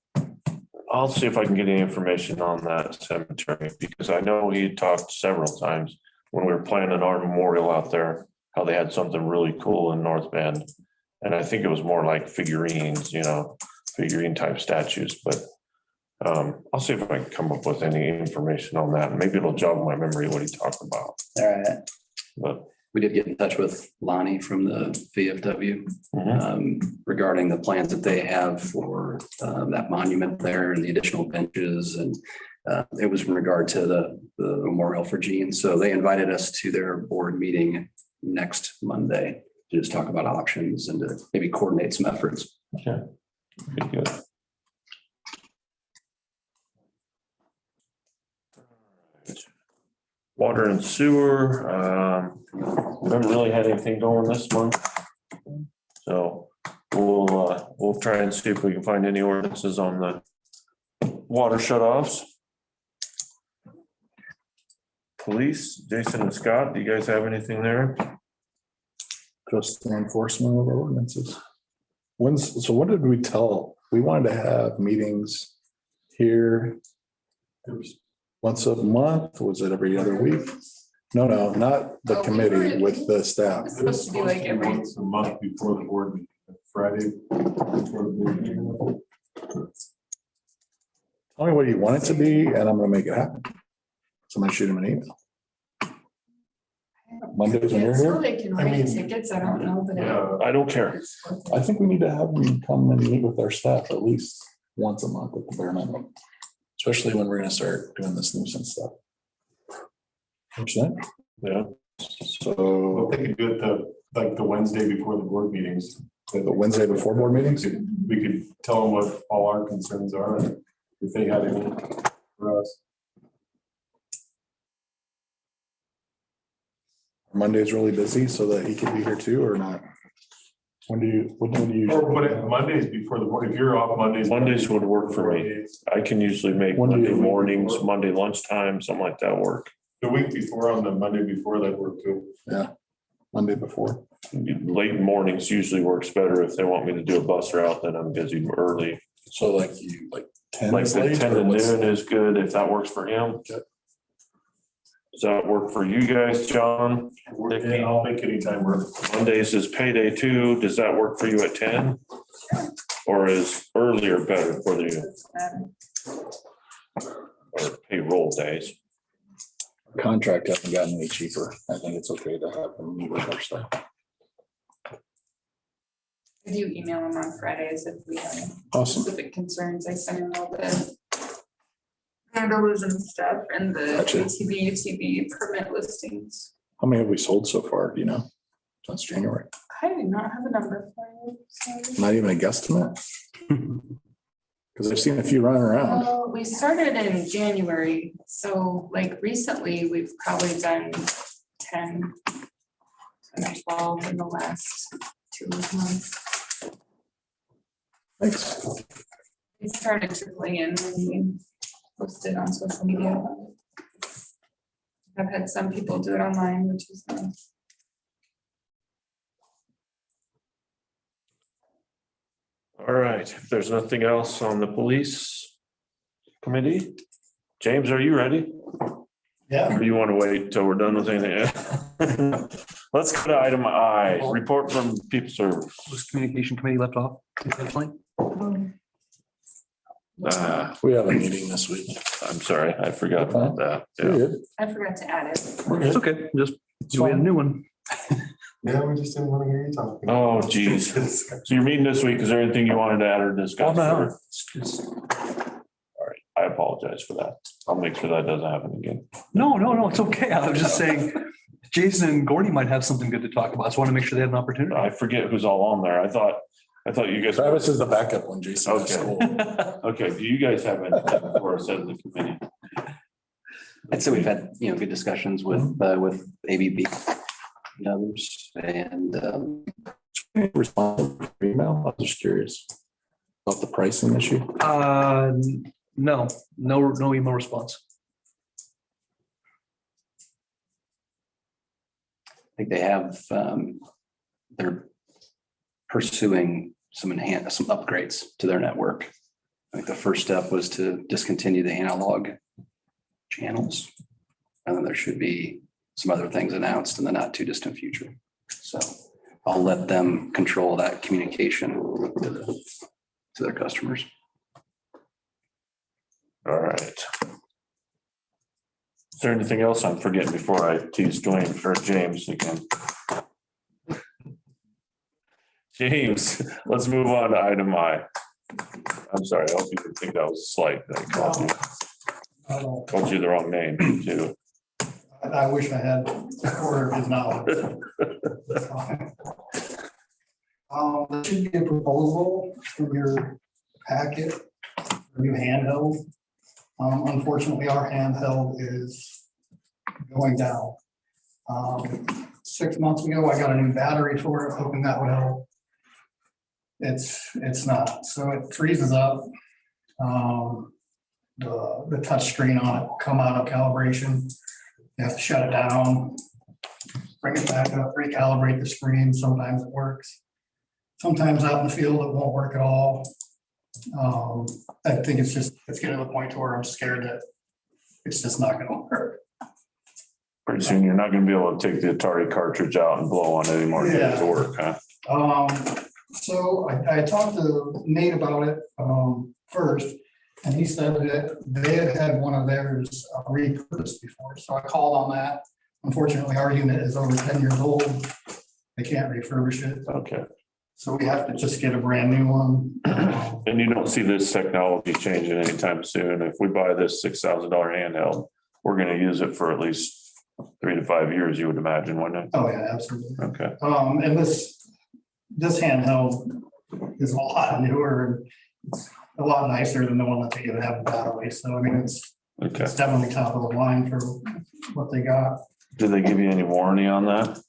I'll see if I can get any information on that cemetery, because I know he talked several times when we were planning our memorial out there, how they had something really cool in North Bend. And I think it was more like figurines, you know, figurine type statues, but I'll see if I can come up with any information on that. Maybe it'll jog my memory what he talked about, All right, but. we did get in touch with Lonnie from the VFW regarding the plans that they have for that monument there and the additional benches. And it was in regard to the memorial for Gene. So they invited us to their board meeting next Monday to just talk about options and to maybe coordinate some efforts. Okay. Good. Water and sewer, we haven't really had anything going this month. So we'll try and see if we can find any ordinances on the water shutoffs. Police, Jason and Scott, do you guys have anything there? Just the enforcement of our ordinances. So what did we tell? We wanted to have meetings here once a month. Was it every other week? No, not the committee with the staff. It's supposed to be like every, Once a month before the board meeting, Friday. Before the board meeting. Tell me what you want it to be and I'm gonna make it happen. Somebody shoot him an email. Mondays when you're so here, they can I write mean, tickets, I don't know, but. Yeah, I don't care. I think we need to have them come and meet with our staff at least once a month at the bare minimum. Especially when we're gonna start doing this nuisance stuff. Understand? Yeah. So well, they could do it the Wednesday before the board meetings. the Wednesday before board meetings, We could tell them what all our concerns are, and if they had any for us. Monday's really busy so that he can be here too or not? What do you Or put it Mondays before the board, if you're off Mondays. Mondays would work for me. I can usually make When do you- Monday mornings, Monday lunchtime, something like that work. The week before, on the Monday before, that worked too. Monday before? Late mornings usually works better. If they want me to do a bus route, then I'm busy early. So like you, like 10 Like is the late 10 or to what's? noon is good if that works for him. Okay. Does that work for you guys, John? Yeah, I'll make any time work. Mondays is payday too. Does that work for you at 10? Or is earlier better for you? Or payroll days? Contract hasn't gotten any cheaper. I think it's okay to have them meet with our staff. I do email them on Fridays if we have Awesome. specific concerns. I send them all the vandalism stuff and the Gotcha. UTV permit listings. How many have we sold so far? Do you know? Since January? I do not have a number for you. sorry. Not even a guesstimate? Because I've seen a few running around. Well, we started in January, so like recently, we've probably done 10 and 12 in the last 2 months. Thanks. It started trickling in when we posted on social media. I've had some people do it online, which is nice. All right, if there's nothing else on the police committee, James, are you ready? Yeah. Or you want to wait till we're done with anything? Let's go to item I, report from people service. Was communication committee left off intentionally? We have a meeting this week. I'm sorry, I forgot about that. You're Yeah. good. I forgot to add it. We're It's good. okay, just do we have a new one? Yeah, we just didn't want to hear you talking. Oh, geez. So you're meeting this week. Is there anything you wanted to add or discuss? no. or- All right, I apologize for that. I'll make sure that doesn't happen again. No, it's okay. I was just saying, Jason and Gordy might have something good to talk about. I just want to make sure they have an opportunity. I forget who's all on there. I thought you guys. Travis is the backup when Jason is Okay. school. Okay, do you guys have anything for us as the committee? I'd say we've had, good discussions with ABB and others, and Respond for email. I was just curious about the pricing issue. No email response. I think they have, they're pursuing some upgrades to their network. I think the first step was to discontinue the analog channels. And then there should be some other things announced in the not too distant future. So I'll let them control that communication to their customers. All right. Is there anything else I'm forgetting before I tease Dwayne or James again? James, let's move on to item I. I'm sorry, I hope you didn't think that was slight. I called you the wrong name too. I wish I had order his knowledge. There should be a proposal from your packet, for new handheld. Unfortunately, our handheld is going down. 6 months ago, I got a new battery for it, hoping that would help. It's not, so it freezes up. The touch screen on it will come out of calibration. You have to shut it down, bring it back up, recalibrate the screen. Sometimes it works. Sometimes out in the field, it won't work at all. I think it's getting to the point to where I'm scared that it's just not gonna work. Pretty soon, you're not gonna be able to take the Atari cartridge out and blow on it anymore to get it to work, huh? So I talked to Nate about it first, and he said that they had one of theirs repurposed before. So I called on that. Unfortunately, our unit is over 10 years old. They can't refurbish it. Okay. So we have to just get a brand new one. And you don't see this technology changing anytime soon. If we buy this $6,000 handheld, we're gonna use it for at least 3 to 5 years, you would imagine, wouldn't it? Oh, yeah, absolutely. Okay. And this handheld is a lot newer and it's a lot nicer than the one that they have in battery. So I mean, Okay. it's definitely top of the line for what they got. Did they give you any warranty on that?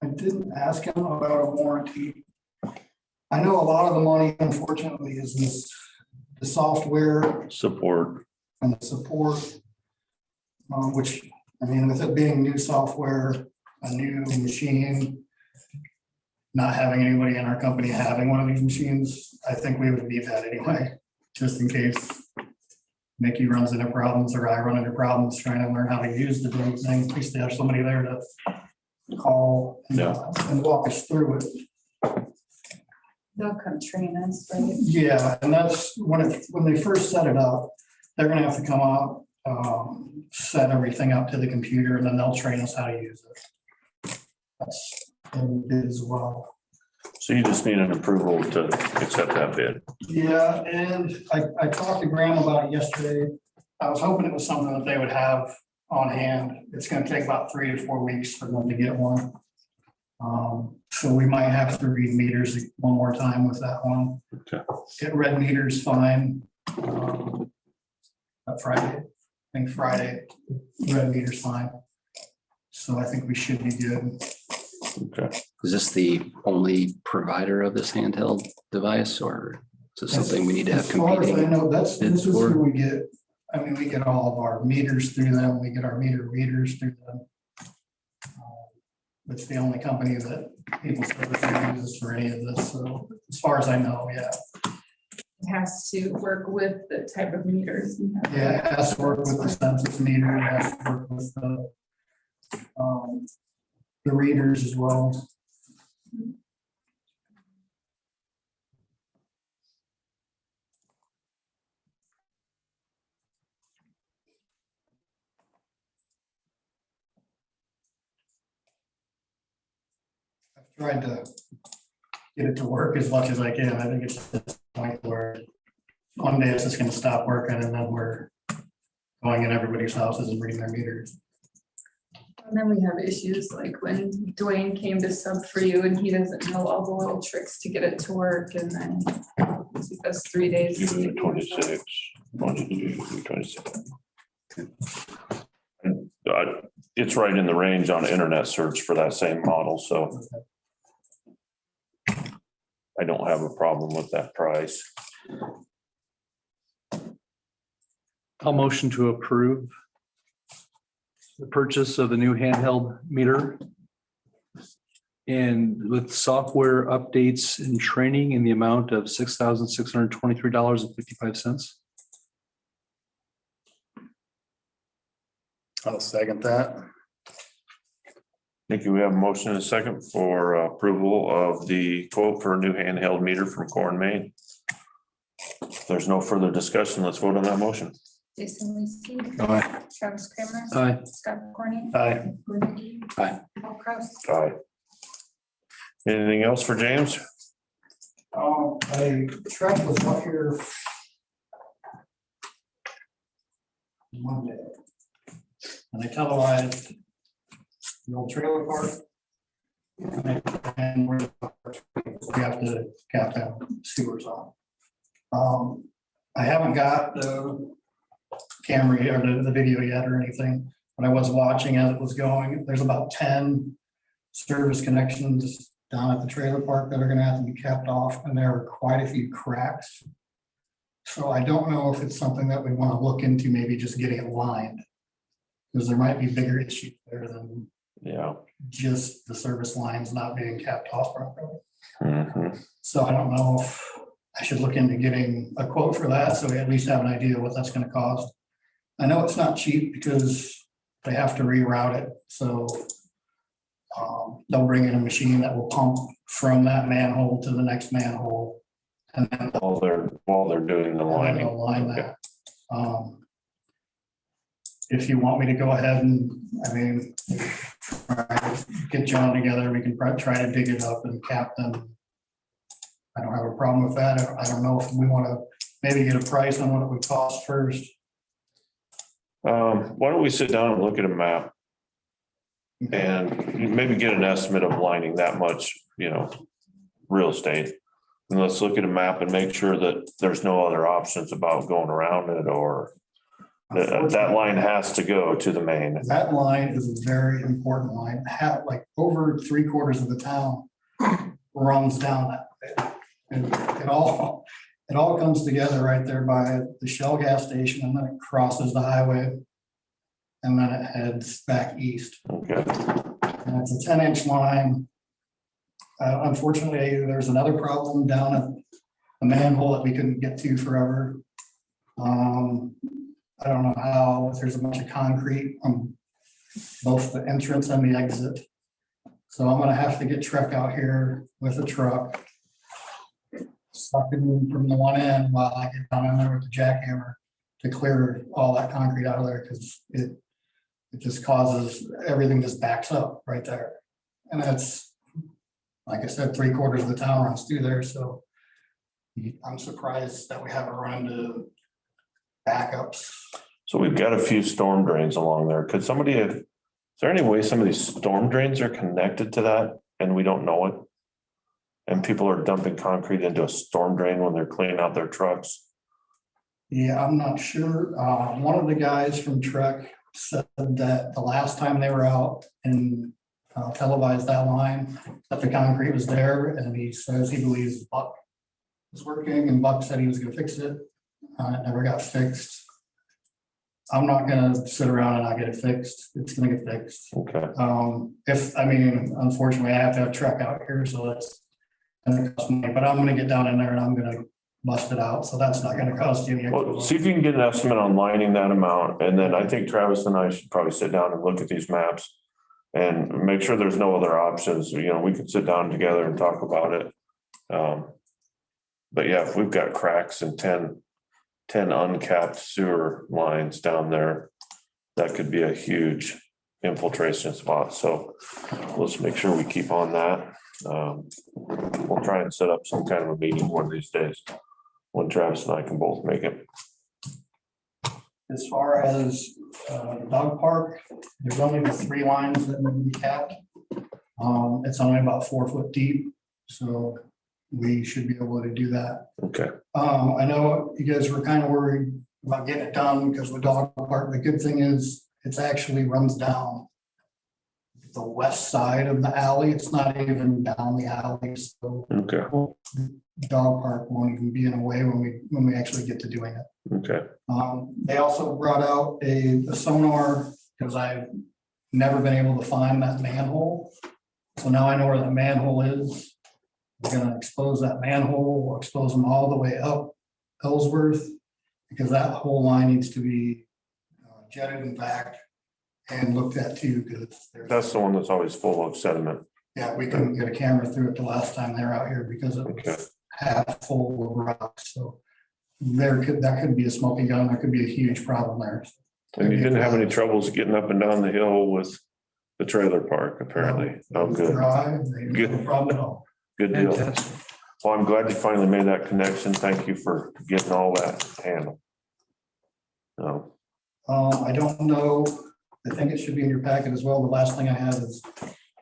I didn't ask him about a warranty. I know a lot of the money, unfortunately, is the software Support. and the support. Which, I mean, with it being new software, a new machine, not having anybody in our company having one of these machines, I think we would need that anyway, just in case Mickey runs into problems or I run into problems trying to learn how to use the damn thing. At least they have somebody there to call and walk us through it. They'll come train us, right? Yeah, and that's when they first set it up, they're gonna have to come out, set everything up to the computer, and then they'll train us how to use it. That's in bid as well. So you just need an approval to accept that bid. Yeah, and I talked to Graham about it yesterday. I was hoping it was something that they would have on hand. It's gonna take about 3 to 4 weeks for them to get one. So we might have to read meters one more time with that one. Okay. Get read meters fine. Friday, I think Friday, red meters fine. So I think we should be good. Okay. Is this the only provider of this handheld device, or is this something we need to have As far as I competing? know, this bids is for? who we get. I mean, we get all of our meters through them. We get our meter readers through them. It's the only company that people uses for any of this. So as far as I know, yeah. It has to work with the type of meters. we have. Yeah, it has to work with the census meter. It has to work with the readers as well. tried to get it to work as much as I can. I think it's at this point where one day it's just gonna stop working and then we're going in everybody's houses and reading their meters. And then we have issues like when Dwayne came to sub for you and he doesn't know all the little tricks to get it to work and then it took us 3 days. to June get it 26, 26. And, it's right in the range on internet search for that same model, so I don't have a problem with that price. I'll motion to approve the purchase of the new handheld meter and with software updates and training in the amount of $6,623.55. I'll second that. Thank you. We have a motion and a second for approval of the quote for a new handheld meter from Core and Main. If there's no further discussion, let's vote on that motion. Jason Leeske. Aye. Travis Kramer. Aye. Scott Corney. Aye. Aye. Paul Kraus. Aye. Anything else for James? I Trek was up here Monday. And they televised the old trailer park. And we have to cap down sewers on. I haven't got the camera or the video yet or anything, but I was watching as it was going. There's about 10 service connections down at the trailer park that are gonna have to be capped off, and there are quite a few cracks. So I don't know if it's something that we want to look into, maybe just getting it lined. Because there might be bigger issues there than Yeah. just the service lines not being capped off properly. Mhm. So I don't know if I should look into getting a quote for that, so we at least have an idea what that's gonna cost. I know it's not cheap because they have to reroute it, so they'll bring in a machine that will pump from that manhole to the next manhole. And then While they're doing the they'll lining. line that. If you want me to go ahead and, I mean, get John together, we can try to dig it up and cap them. I don't have a problem with that. I don't know if we want to maybe get a price on what it would cost first. Why don't we sit down and look at a map and maybe get an estimate of lining that much, real estate. And let's look at a map and make sure that there's no other options about going around it, or that line has to go to the main. That line is a very important line. Like over 3/4 of the town runs down that way. And it all comes together right there by the Shell gas station, and then it crosses the highway. And then it heads back east. Okay. And it's a 10-inch line. Unfortunately, there's another problem down at the manhole that we couldn't get to forever. I don't know how, there's a bunch of concrete on both the entrance and the exit. So I'm gonna have to get Trek out here with a truck. Sucking from the one end while I get down in there with the jackhammer to clear all that concrete out of there, because it just causes, everything just backs up right there. And that's, like I said, 3/4 of the town runs through there, so I'm surprised that we haven't run into backups. So we've got a few storm drains along there. Is there any way some of these storm drains are connected to that and we don't know it? And people are dumping concrete into a storm drain when they're cleaning out their trucks? Yeah, I'm not sure. One of the guys from Trek said that the last time they were out and televised that line, that the concrete was there, and he says he believes Buck was working, and Buck said he was gonna fix it. It never got fixed. I'm not gonna sit around and not get it fixed. It's gonna get fixed. Okay. Unfortunately, I have to have Trek out here, so that's gonna cost money, but I'm gonna get down in there and I'm gonna bust it out, so that's not gonna cost you any. Well, see if you can get an estimate on lining that amount, and then I think Travis and I should probably sit down and look at these maps and make sure there's no other options. We could sit down together and talk about it. But yeah, if we've got cracks and 10 uncapped sewer lines down there, that could be a huge infiltration spot. So let's make sure we keep on that. We'll try and set up some kind of a meeting one of these days when Travis and I can both make it. As far as the dog park, there's only the 3 lines that need to be capped. It's only about 4 foot deep, so we should be able to do that. Okay, I know you guys were kind of worried about getting it done because the dog park, the good thing is it's actually runs down the west side of the alley. It's not even down the alley, so okay, the dog park won't even be in a way when we actually get to doing it. okay, They also brought out a sonar because I've never been able to find that manhole. So now I know where that manhole is. We're gonna expose that manhole, we'll expose them all the way up Ellsworth, because that whole line needs to be jetted and back and looked at too, because that's the one that's always full of sediment. yeah, we couldn't get a camera through it the last time they were out here because it Okay, was half full of rocks, so that could be a smoking gun, that could be a huge problem there. and you didn't have any troubles getting up and down the hill with the trailer park, apparently. Oh, good, Drive, Good. no problem at all. good deal. Fantastic. Well, I'm glad you finally made that connection. Thank you for getting all that handled. No, I don't know, I think it should be in your packet as well. The last thing I have is,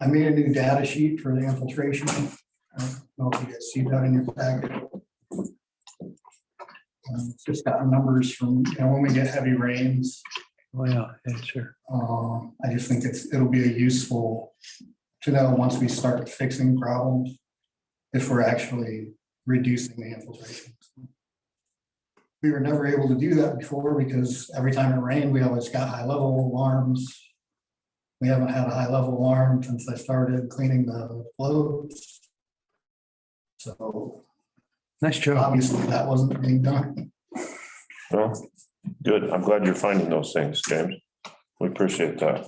I made a new data sheet for the infiltration. I don't know if you guys see that in your packet. It's just got numbers from, when we get heavy rains. Oh, yeah, sure. I just think it'll be a useful to know once we start fixing problems, if we're actually reducing the infiltration. We were never able to do that before because every time it rained, we always got high level alarms. We haven't had a high level alarm since I started cleaning the floats. So Nice job. obviously that wasn't being done. well, good. I'm glad you're finding those things, James. We appreciate that.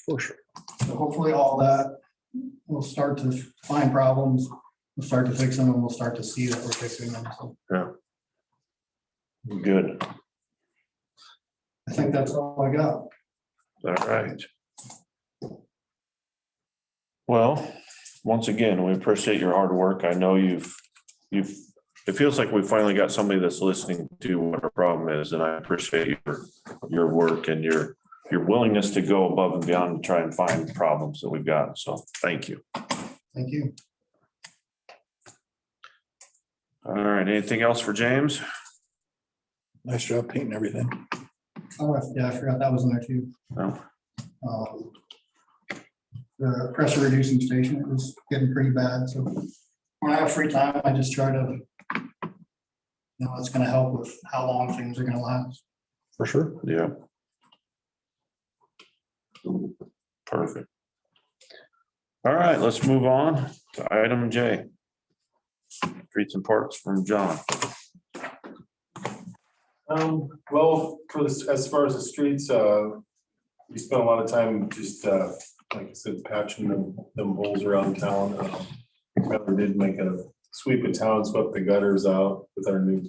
For sure. So hopefully all that will start to find problems, we'll start to fix them, and we'll start to see that we're fixing them. So Good. I think that's all I got. All right. Well, once again, we appreciate your hard work. I know it feels like we finally got somebody that's listening to what our problem is, and I appreciate your work and your willingness to go above and beyond to try and find problems that we've got. So thank you. Thank you. All right, anything else for James? Nice job painting everything. Oh, yeah, I forgot that was in there too. No. The pressure reducing station, it was getting pretty bad, so when I have free time, I just try to, it's gonna help with how long things are gonna last. For sure. Yeah. Perfect. All right, let's move on to item J. Streets and parks from John. Well, for this, as far as the streets, we spent a lot of time just, like I said, patching them holes around town. Tyler did make a sweep of town, swept the gutters out with our new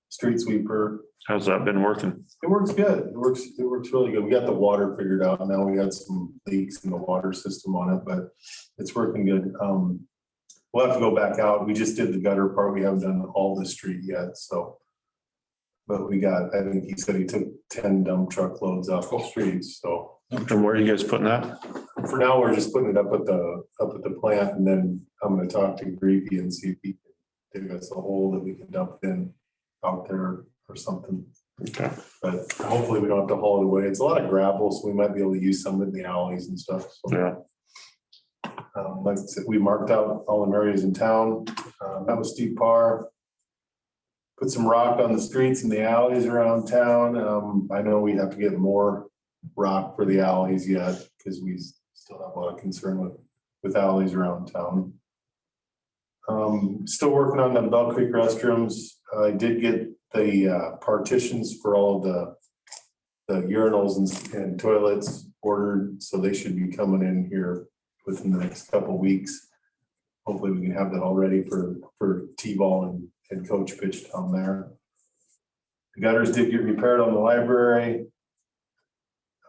street sweeper. How's that been working? It works good. It works really good. We got the water figured out. Now we got some leaks in the water system on it, but it's working good. We'll have to go back out. We just did the gutter part. We haven't done all the street yet, so. But I think he said he took 10 dump truck loads off the streets, so. And where are you guys putting that? For now, we're just putting it up at the plant, and then I'm gonna talk to Greepy and see if he can dig us a hole that we can dump in out there or something. Okay. But hopefully we don't have to haul it away. It's a lot of gravel, so we might be able to use some in the alleys and stuff. So, Yeah. like I said, we marked out all the areas in town. That was Steve Parr. Put some rock on the streets and the alleys around town. I know we have to get more rock for the alleys yet, because we still have a lot of concern with alleys around town. Still working on the Bell Creek restrooms. I did get the partitions for all of the urinals and toilets ordered, so they should be coming in here within the next couple weeks. Hopefully we can have that all ready for T-ball and coach pitch down there. The gutters did get repaired on the library.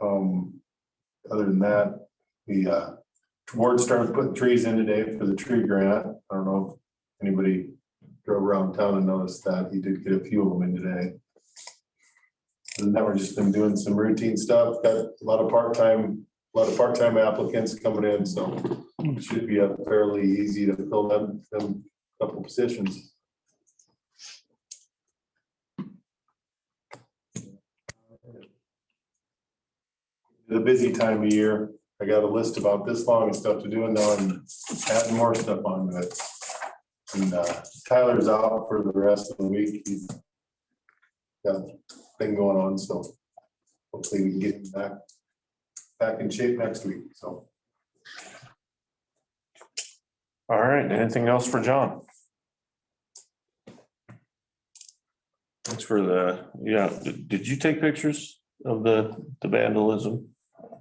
Other than that, we Ward started putting trees in today for the tree grant. I don't know if anybody drove around town and noticed that. He did get a few of them in today. And now we're just been doing some routine stuff. Got a lot of part-time applicants coming in, so it should be a fairly easy to fill them couple positions. The busy time of year. I got a list about this long of stuff to do and now I'm adding more stuff onto it. And Tyler's out for the rest of the week. He's got a thing going on, so hopefully we can get him back in shape next week, so. All right, anything else for John? Thanks for did you take pictures of the vandalism?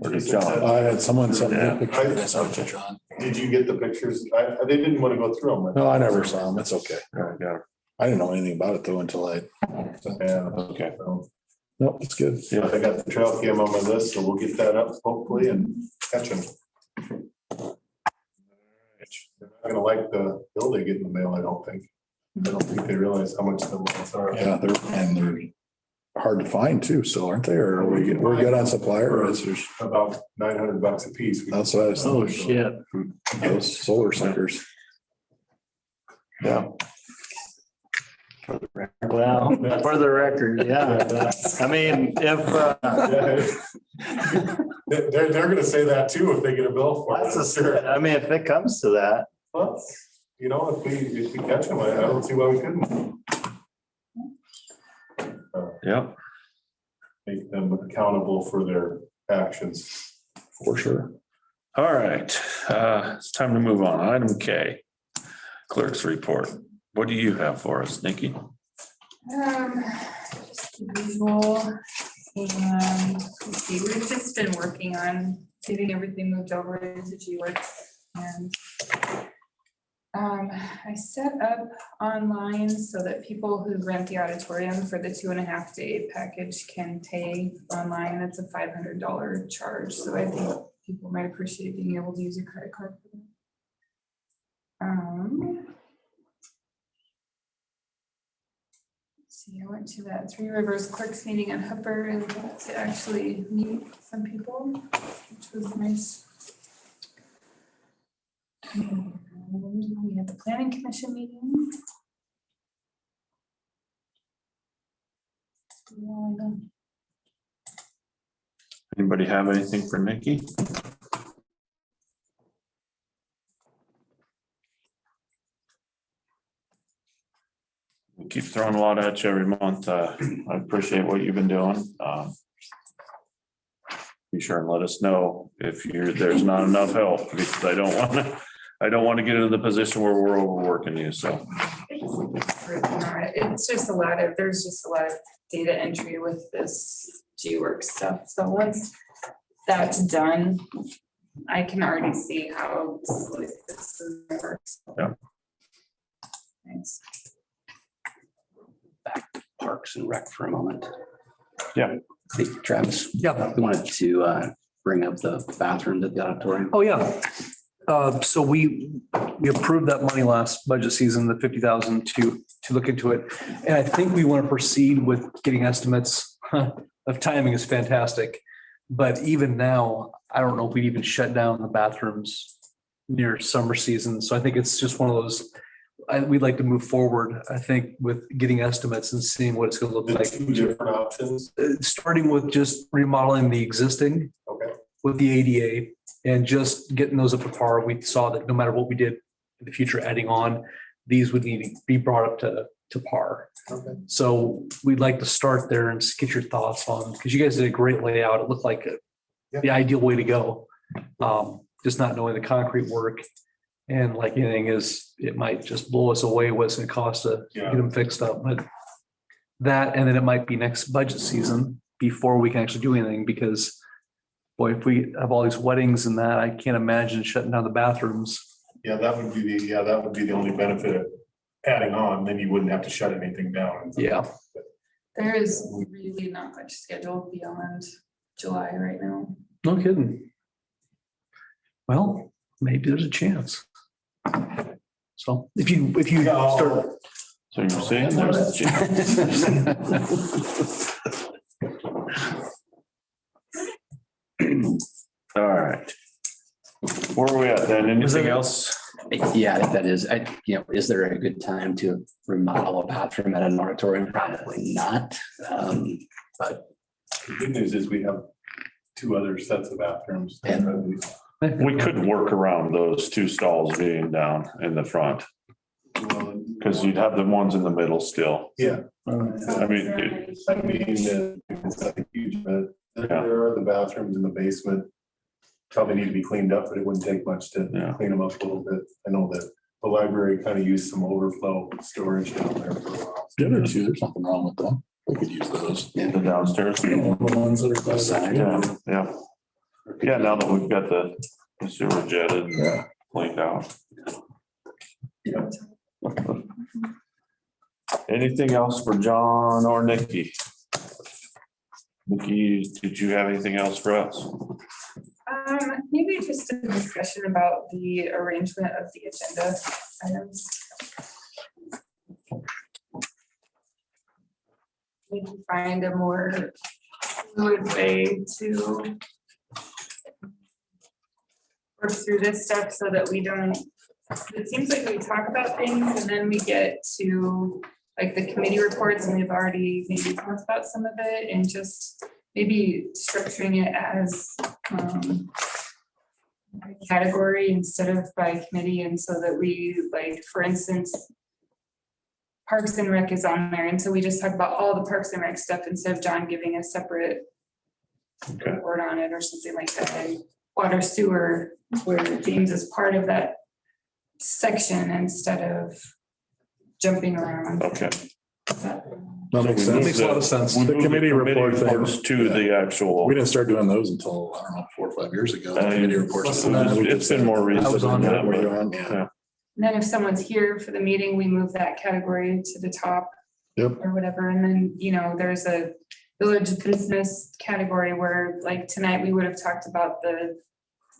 Or did John? I had someone send me a Yeah. picture of this out to John. Did you get the pictures? They didn't want to go through them. No, I never saw him. It's okay. Yeah, I didn't know anything about it though until Yeah, okay. so no, it's good. I got the trail cam on my list, so we'll get that up hopefully and catch them. They're not gonna like the bill they get in the mail, I don't think. I don't think they realize how much the loans are. Yeah, they're hard to find too, so aren't they? Or we're good on supplier rates. About $900 a piece. That's what I was. Oh, shit. Those solar suckers. Yeah. Well, for the record, yeah. I mean, if, They're gonna say that too if they get a bill for it. that's a sure. I mean, if it comes to that, Well, you know, if we catch them, I don't see why we couldn't. Yep. Make them accountable for their actions. For sure. All right, it's time to move on. Item K, clerk's report. What do you have for us, Nikki? Just the usual, and let's see, we've just been working on getting everything moved over into G-Works and I set up online so that people who rent the auditorium for the 2.5 day package can pay online. That's a $500 charge. So I think people might appreciate being able to use a credit card for that. Let's see, I went to that Three Rivers Clerks meeting in Hooper and got to actually meet some people, which was nice. We had the planning commission meeting. Anybody have anything for Nikki? We keep throwing a lot at you every month. I appreciate what you've been doing. Be sure and let us know if there's not enough help, because I don't want to get into the position where we're overworking you, so. It's just there's just a lot of data entry with this G-Works stuff. So once that's done, I can already see how this works. Yeah. Thanks. Back to Parks and Rec for a moment. Yeah. Hey, Travis. Yeah. We wanted to bring up the bathroom at the auditorium. Oh, yeah. So we approved that money last budget season, the 50,000 to look into it. And I think we want to proceed with getting estimates. Of timing is fantastic. But even now, I don't know if we'd even shut down the bathrooms near summer season. So I think it's just one of those, we'd like to move forward, I think, with getting estimates and seeing what it's going to look The like. two different options. Starting with just remodeling the existing Okay. with the ADA and just getting those up to par. We saw that no matter what we did in the future, adding on, these would need to be brought up to par. Okay. So we'd like to start there and just get your thoughts on, because you guys did a great layout. It looked like the ideal way to go. Just not knowing the concrete work. And like anything is, it might just blow us away what's going to cost to get them fixed up. But that, and then it might be next budget season before we can actually do anything, because boy, if we have all these weddings and that, I can't imagine shutting down the bathrooms. Yeah, that would be the only benefit of adding on, then you wouldn't have to shut anything down. Yeah. There is really not much scheduled beyond July right now. No kidding. Well, maybe there's a chance. So if you start. So you're saying there's a chance. All right. Where are we at then? Anything else? Yeah, I think that is, is there a good time to remodel a bathroom at an auditorium? Probably not. But The good news is we have 2 other sets of bathrooms. We could work around those 2 stalls being down in the front, because you'd have the ones in the middle still. Yeah. I mean, It's not huge, but there are the bathrooms in the basement. Probably need to be cleaned up, but it wouldn't take much to Yeah. clean them up a little bit. I know that the library kind of used some overflow storage down there for a while. The other two, there's nothing wrong with them. We could use those. the downstairs. The ones that are by the side. Yeah, yeah. Yeah, now that we've got the sewer jetted and Yeah. cleaned out. Anything else for John or Nikki? Nikki, did you have anything else for us? Maybe just a discussion about the arrangement of the agenda items. Maybe find a more fluid way to work through this stuff so that we don't, it seems like we talk about things and then we get to like the committee reports and we've already maybe talked about some of it, and just maybe structuring it as category instead of by committee, and so that we, like, for instance, Parks and Rec is on there, and so we just talk about all the Parks and Rec stuff instead of John giving a separate Okay. report on it or something like that. And water sewer, where James is part of that section instead of jumping around. Okay. That makes So we sense. Makes a lot of sense. We The moved committee report reports thing. to the actual. We didn't start doing those until, I don't know, 4 or 5 years ago. The Uh, committee reports. It's been more recent. I was on than that. that, Yeah. but- And then if someone's here for the meeting, we move that category to the top. Yep. Or whatever, and then, there's a village business category where, like, tonight, we would have talked about the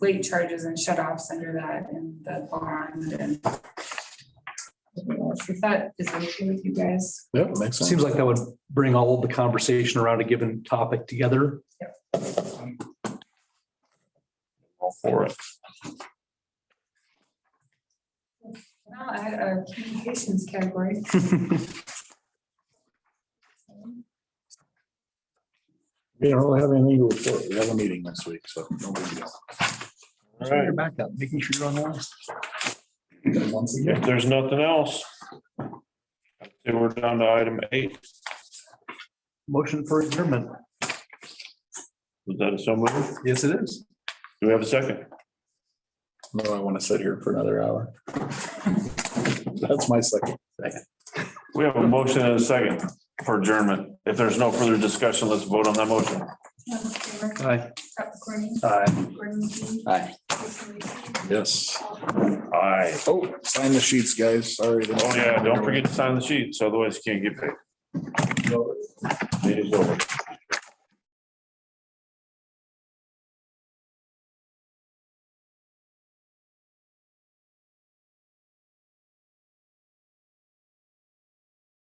late charges and shut-offs under that and the bond and if that is okay with you guys. Yep, makes sense. Seems like that would bring all of the conversation around a given topic together. All for it. Well, I had a communications category. We don't really have anything to report. We have a meeting next week, so no big deal. All right. You're back up, making sure you're on the list. Once again. If there's nothing else. Then we're down to item 8. Motion for adjournment. Was that a so move? Yes, it is. Do we have a second? No, I want to sit here for another hour. That's my second. We have a motion and a second for adjournment. If there's no further discussion, let's vote on that motion. Aye. Aye. Yes. Aye. Oh, sign the sheets, guys. Sorry. Oh, yeah, don't forget to sign the sheets, otherwise you can't get paid.